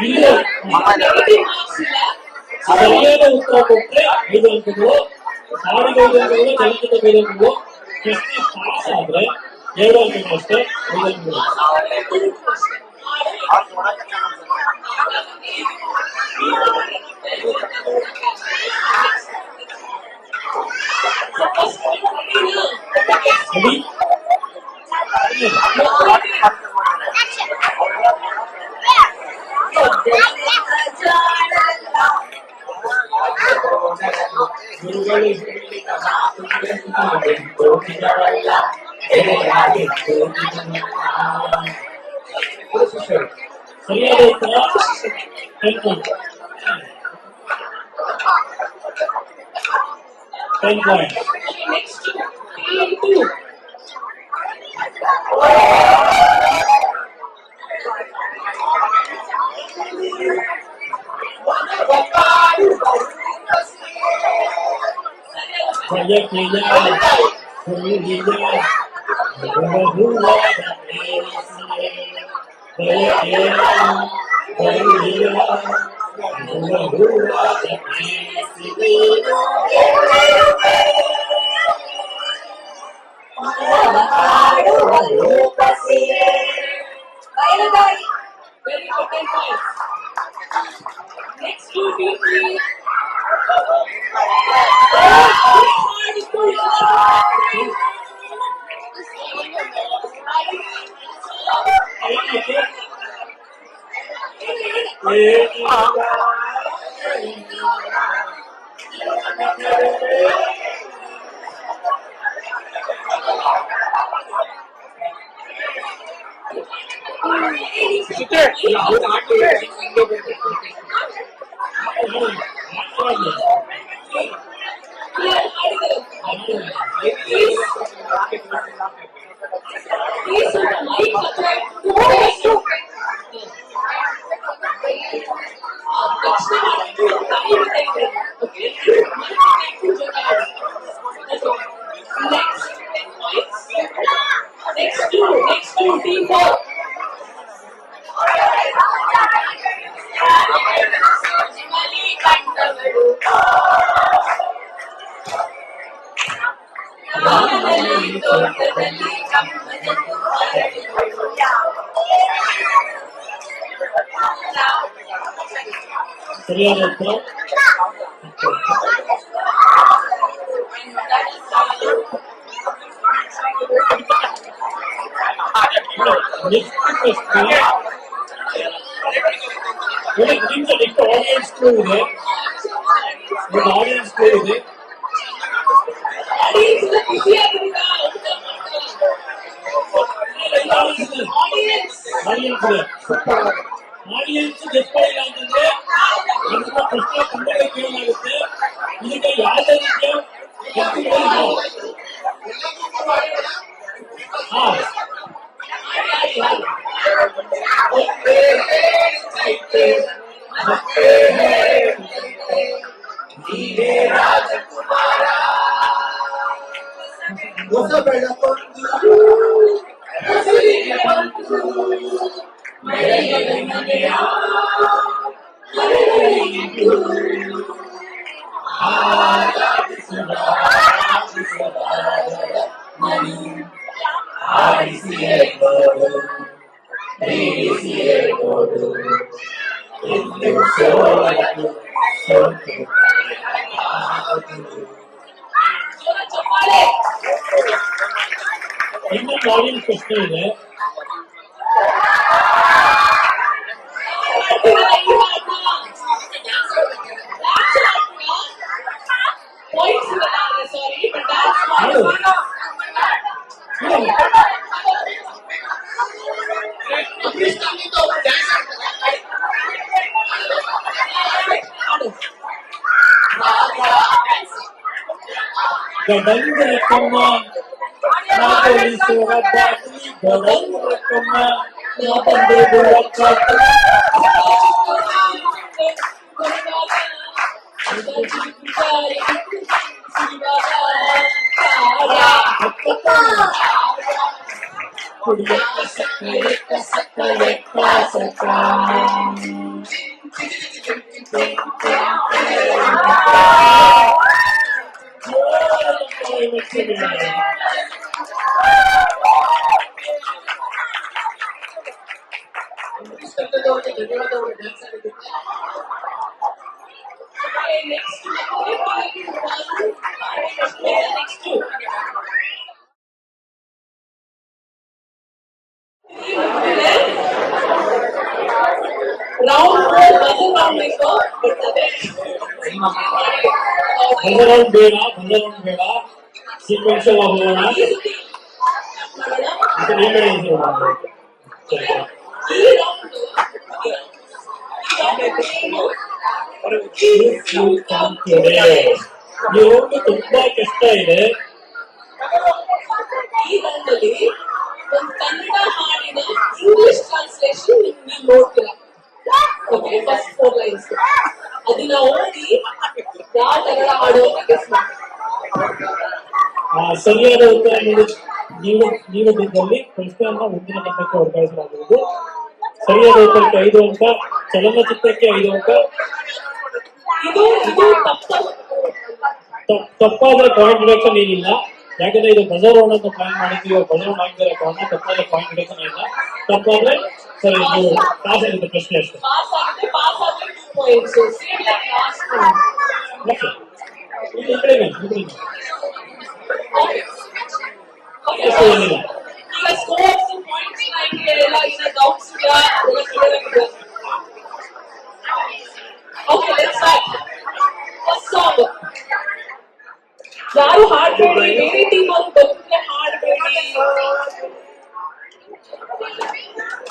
ಇಲ್ಲಿ ಸರಿಯಾದ ಉತ್ತರ ಕೊಟ್ಟರೆ 5 ಅಂಕಗಳು, ಹಾಡಿಗೆ 5 ಅಂಕಗಳು, ಚಲನಚಿತ್ರ 5 ಅಂಕಗಳು, ಪ್ರಶ್ನೆ ಪಾಸ್ ಆದ್ರೆ 2 ಅಂಕಗಳು ಅಷ್ಟೇ. 5 ಅಂಕಗಳು. ಸರಿಯಾದ ಉತ್ತರ 10 ಪಾಯಿಂಟ್. ಸರಿಯಾದ ಉತ್ತರ ನೆಕ್ಸ್ಟ್ ಆಡಿಯನ್ಸ್ ಕ್ಲೂ ಇದೆ. ಒಂದು ಆಡಿಯನ್ಸ್ ಕ್ಲೂ ಇದೆ. ಆಡಿಯನ್ಸ್ ಗೆಸ್ಟ್ಗಳಿಲ್ಲ ಅಂತಂದ್ರೆ ಅಂತ ಪ್ರಶ್ನೆ ಖಂಡಿತ ಕೇಳಲಾಗುತ್ತೆ. ಇದಕ್ಕೆ ಯಾವುದೇ ರೀತಿಯ ಹೊಸ ಬೆಳಕೊಂದು ಮನೆಯ ಇನ್ನೊಂದು ಆಡಿಯನ್ಸ್ ಪ್ರಶ್ನೆ ಇದೆ. ಗಡಂಗ ರಕ್ಕಮ್ಮ ನಾಟೋಲಿಸುವ ಬಾಟಿ ಗಡಂಗ ರಕ್ಕಮ್ಮ ನಾಟಂದೆ ಗುರಕ್ಕ ಬೇಡ ಸೀಕ್ವೆನ್ಷಿಯಲ್ ಹೋಗೋಣ. ಈ ಒಂದು ತುಂಬಾ ಕಷ್ಟ ಇದೆ. ಈ ರಂಗದಲ್ಲಿ ಒಂದು ಕನ್ನಡ ಹಾಡಿನ ಇಂಗ್ಲಿಷ್ ಟ್ರಾನ್ಸ್ಲೇಷನ್ ನೀವು ನೋಡ್ತೀರಾ. ಓಕೆ, ಫಸ್ಟ್ 4 ಲೈನ್ಸ್ ಅದನ್ನ ಓದಿ ಯಾವ ಕನ್ನಡ ಹಾಡು ಗೆಸ್ ಮಾಡಿ. ಸರಿಯಾದ ಉತ್ತರ ನೀಡಿದ್ದಲ್ಲಿ ಪ್ರಶ್ನೆಯನ್ನ ಮುಂದಿನ ಹಂತಕ್ಕೆ ವರ್ಗಾಯಿಸಲಾಗುವುದು. ಸರಿಯಾದ ಉತ್ತರಕ್ಕೆ 5 ಅಂಕ, ಚಲನಚಿತ್ರಕ್ಕೆ 5 ಅಂಕ. ಇದು ತಪ್ಪಾದ್ರೆ ಪಾಯಿಂಟ್ ಡಿಡಕ್ಷನ್ ಏನಿಲ್ಲ, ಯಾಕಂದ್ರೆ ಇದು ಬಜರ್ ರೌಂಡ್ ಅಂತ ಪ್ಲಾನ್ ಮಾಡಿದ್ದೀವಿ. ಬಜರ್ ಆಗಿರೋ ಕಾರಣ ತಪ್ಪಾದ್ರೆ ಪಾಯಿಂಟ್ ಡಿಡಕ್ಷನ್ ಇಲ್ಲ. ತಪ್ಪಾದ್ರೆ ಸರಿ ನೀವು ಪಾಸ್ ಆಗುತ್ತೆ ಪ್ರಶ್ನೆ ಅಷ್ಟೇ. ಪಾಸ್ ಆಗಿದೆ, ಪಾಸ್ ಆದ್ರೆ 2 points. Same like last round. ಏನಿಲ್ಲ. ಈಗ ಸ್ಕೋರ್ಸ್ ಪಾಯಿಂಟ್ಸ್ ಎಲ್ಲ ಇದೆ, ಡೌಟ್ಸ್ ಇದೆಯಾ ಅದೆಲ್ಲ ಕ್ಲಿಯರ್ ಆಗಿದೆ. Okay, let's start. First song ಯಾರು ಹಾಡ್ಬೇಡಿ, ಬೇರೆ ಟೀಮ್ ಅವರು ಬಂದ್ರೆ ಹಾಡ್ಬೇಡಿ.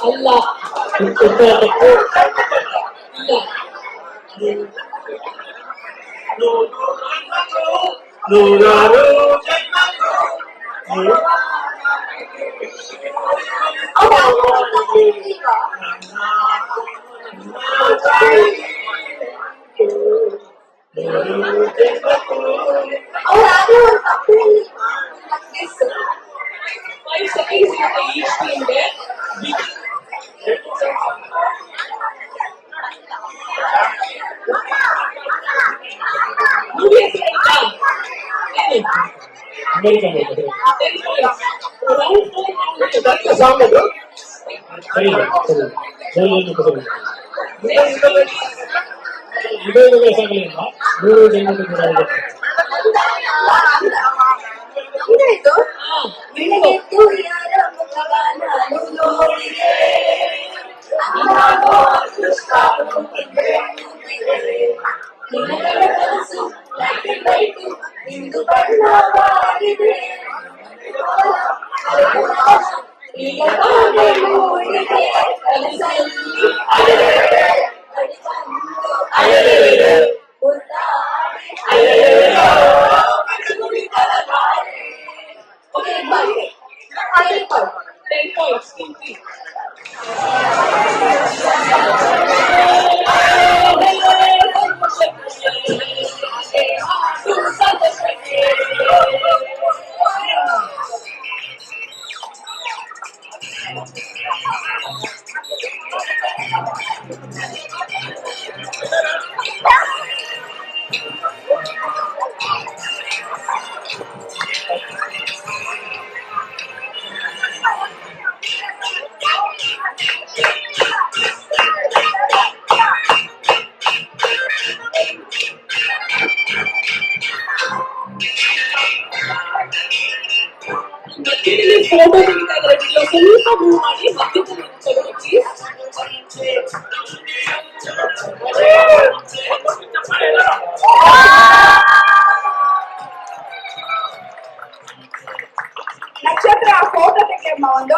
ಅಲ್ಲ ನೂರಾರು ಅವ್ರಾದ್ರೆ ಒಂದು ತಪ್ಪಲ್ಲಿ 5 seconds ಇರುತ್ತೆ ಈಚ್ ಟೀಮ್ಗೆ. ಮೂವಿ ಹೆಸರು ಅಮೆರಿಕನ್ ರೌಂಡ್ 4 ಸಾಂಗ್ ಅದು ಸರಿ ಇದೆ. ಇದೇ ಸಾಗಲಿಲ್ಲ 3 ಜನ್ಮಕ್ಕೆ ಇದಾಯ್ತು. ನಿನಗೆದ್ದು ಯಾರ ಮುಖವ ನಾನು ನೋಡಿದೆ, ನಿನಗಳ ಕನಸು ಲೈಟು ಇಂದು ಬಣ್ಣವಾಗಿದೆ, ಈಗ ತಾನೇ ಮೂಡಿದೆ ಕನಸಲ್ಲಿ ಅಲೆಯಲಿದೆ, ಓಕೆ, 10 points. Team 3. ಫೋಟೋ ತೆಗಿತಾ ಇದ್ದಾರೆ ವಿಡಿಯೋ ಸ್ವಲ್ಪ ಮೂವ್ ಮಾಡಿ ಮಧ್ಯದಲ್ಲಿ ತಗೊಳ್ಳಿ ಪ್ಲೀಸ್. ನಕ್ಷತ್ರ ಫೋಟೋ ತೆಗೆಯಮ್ಮ ಒಂದು.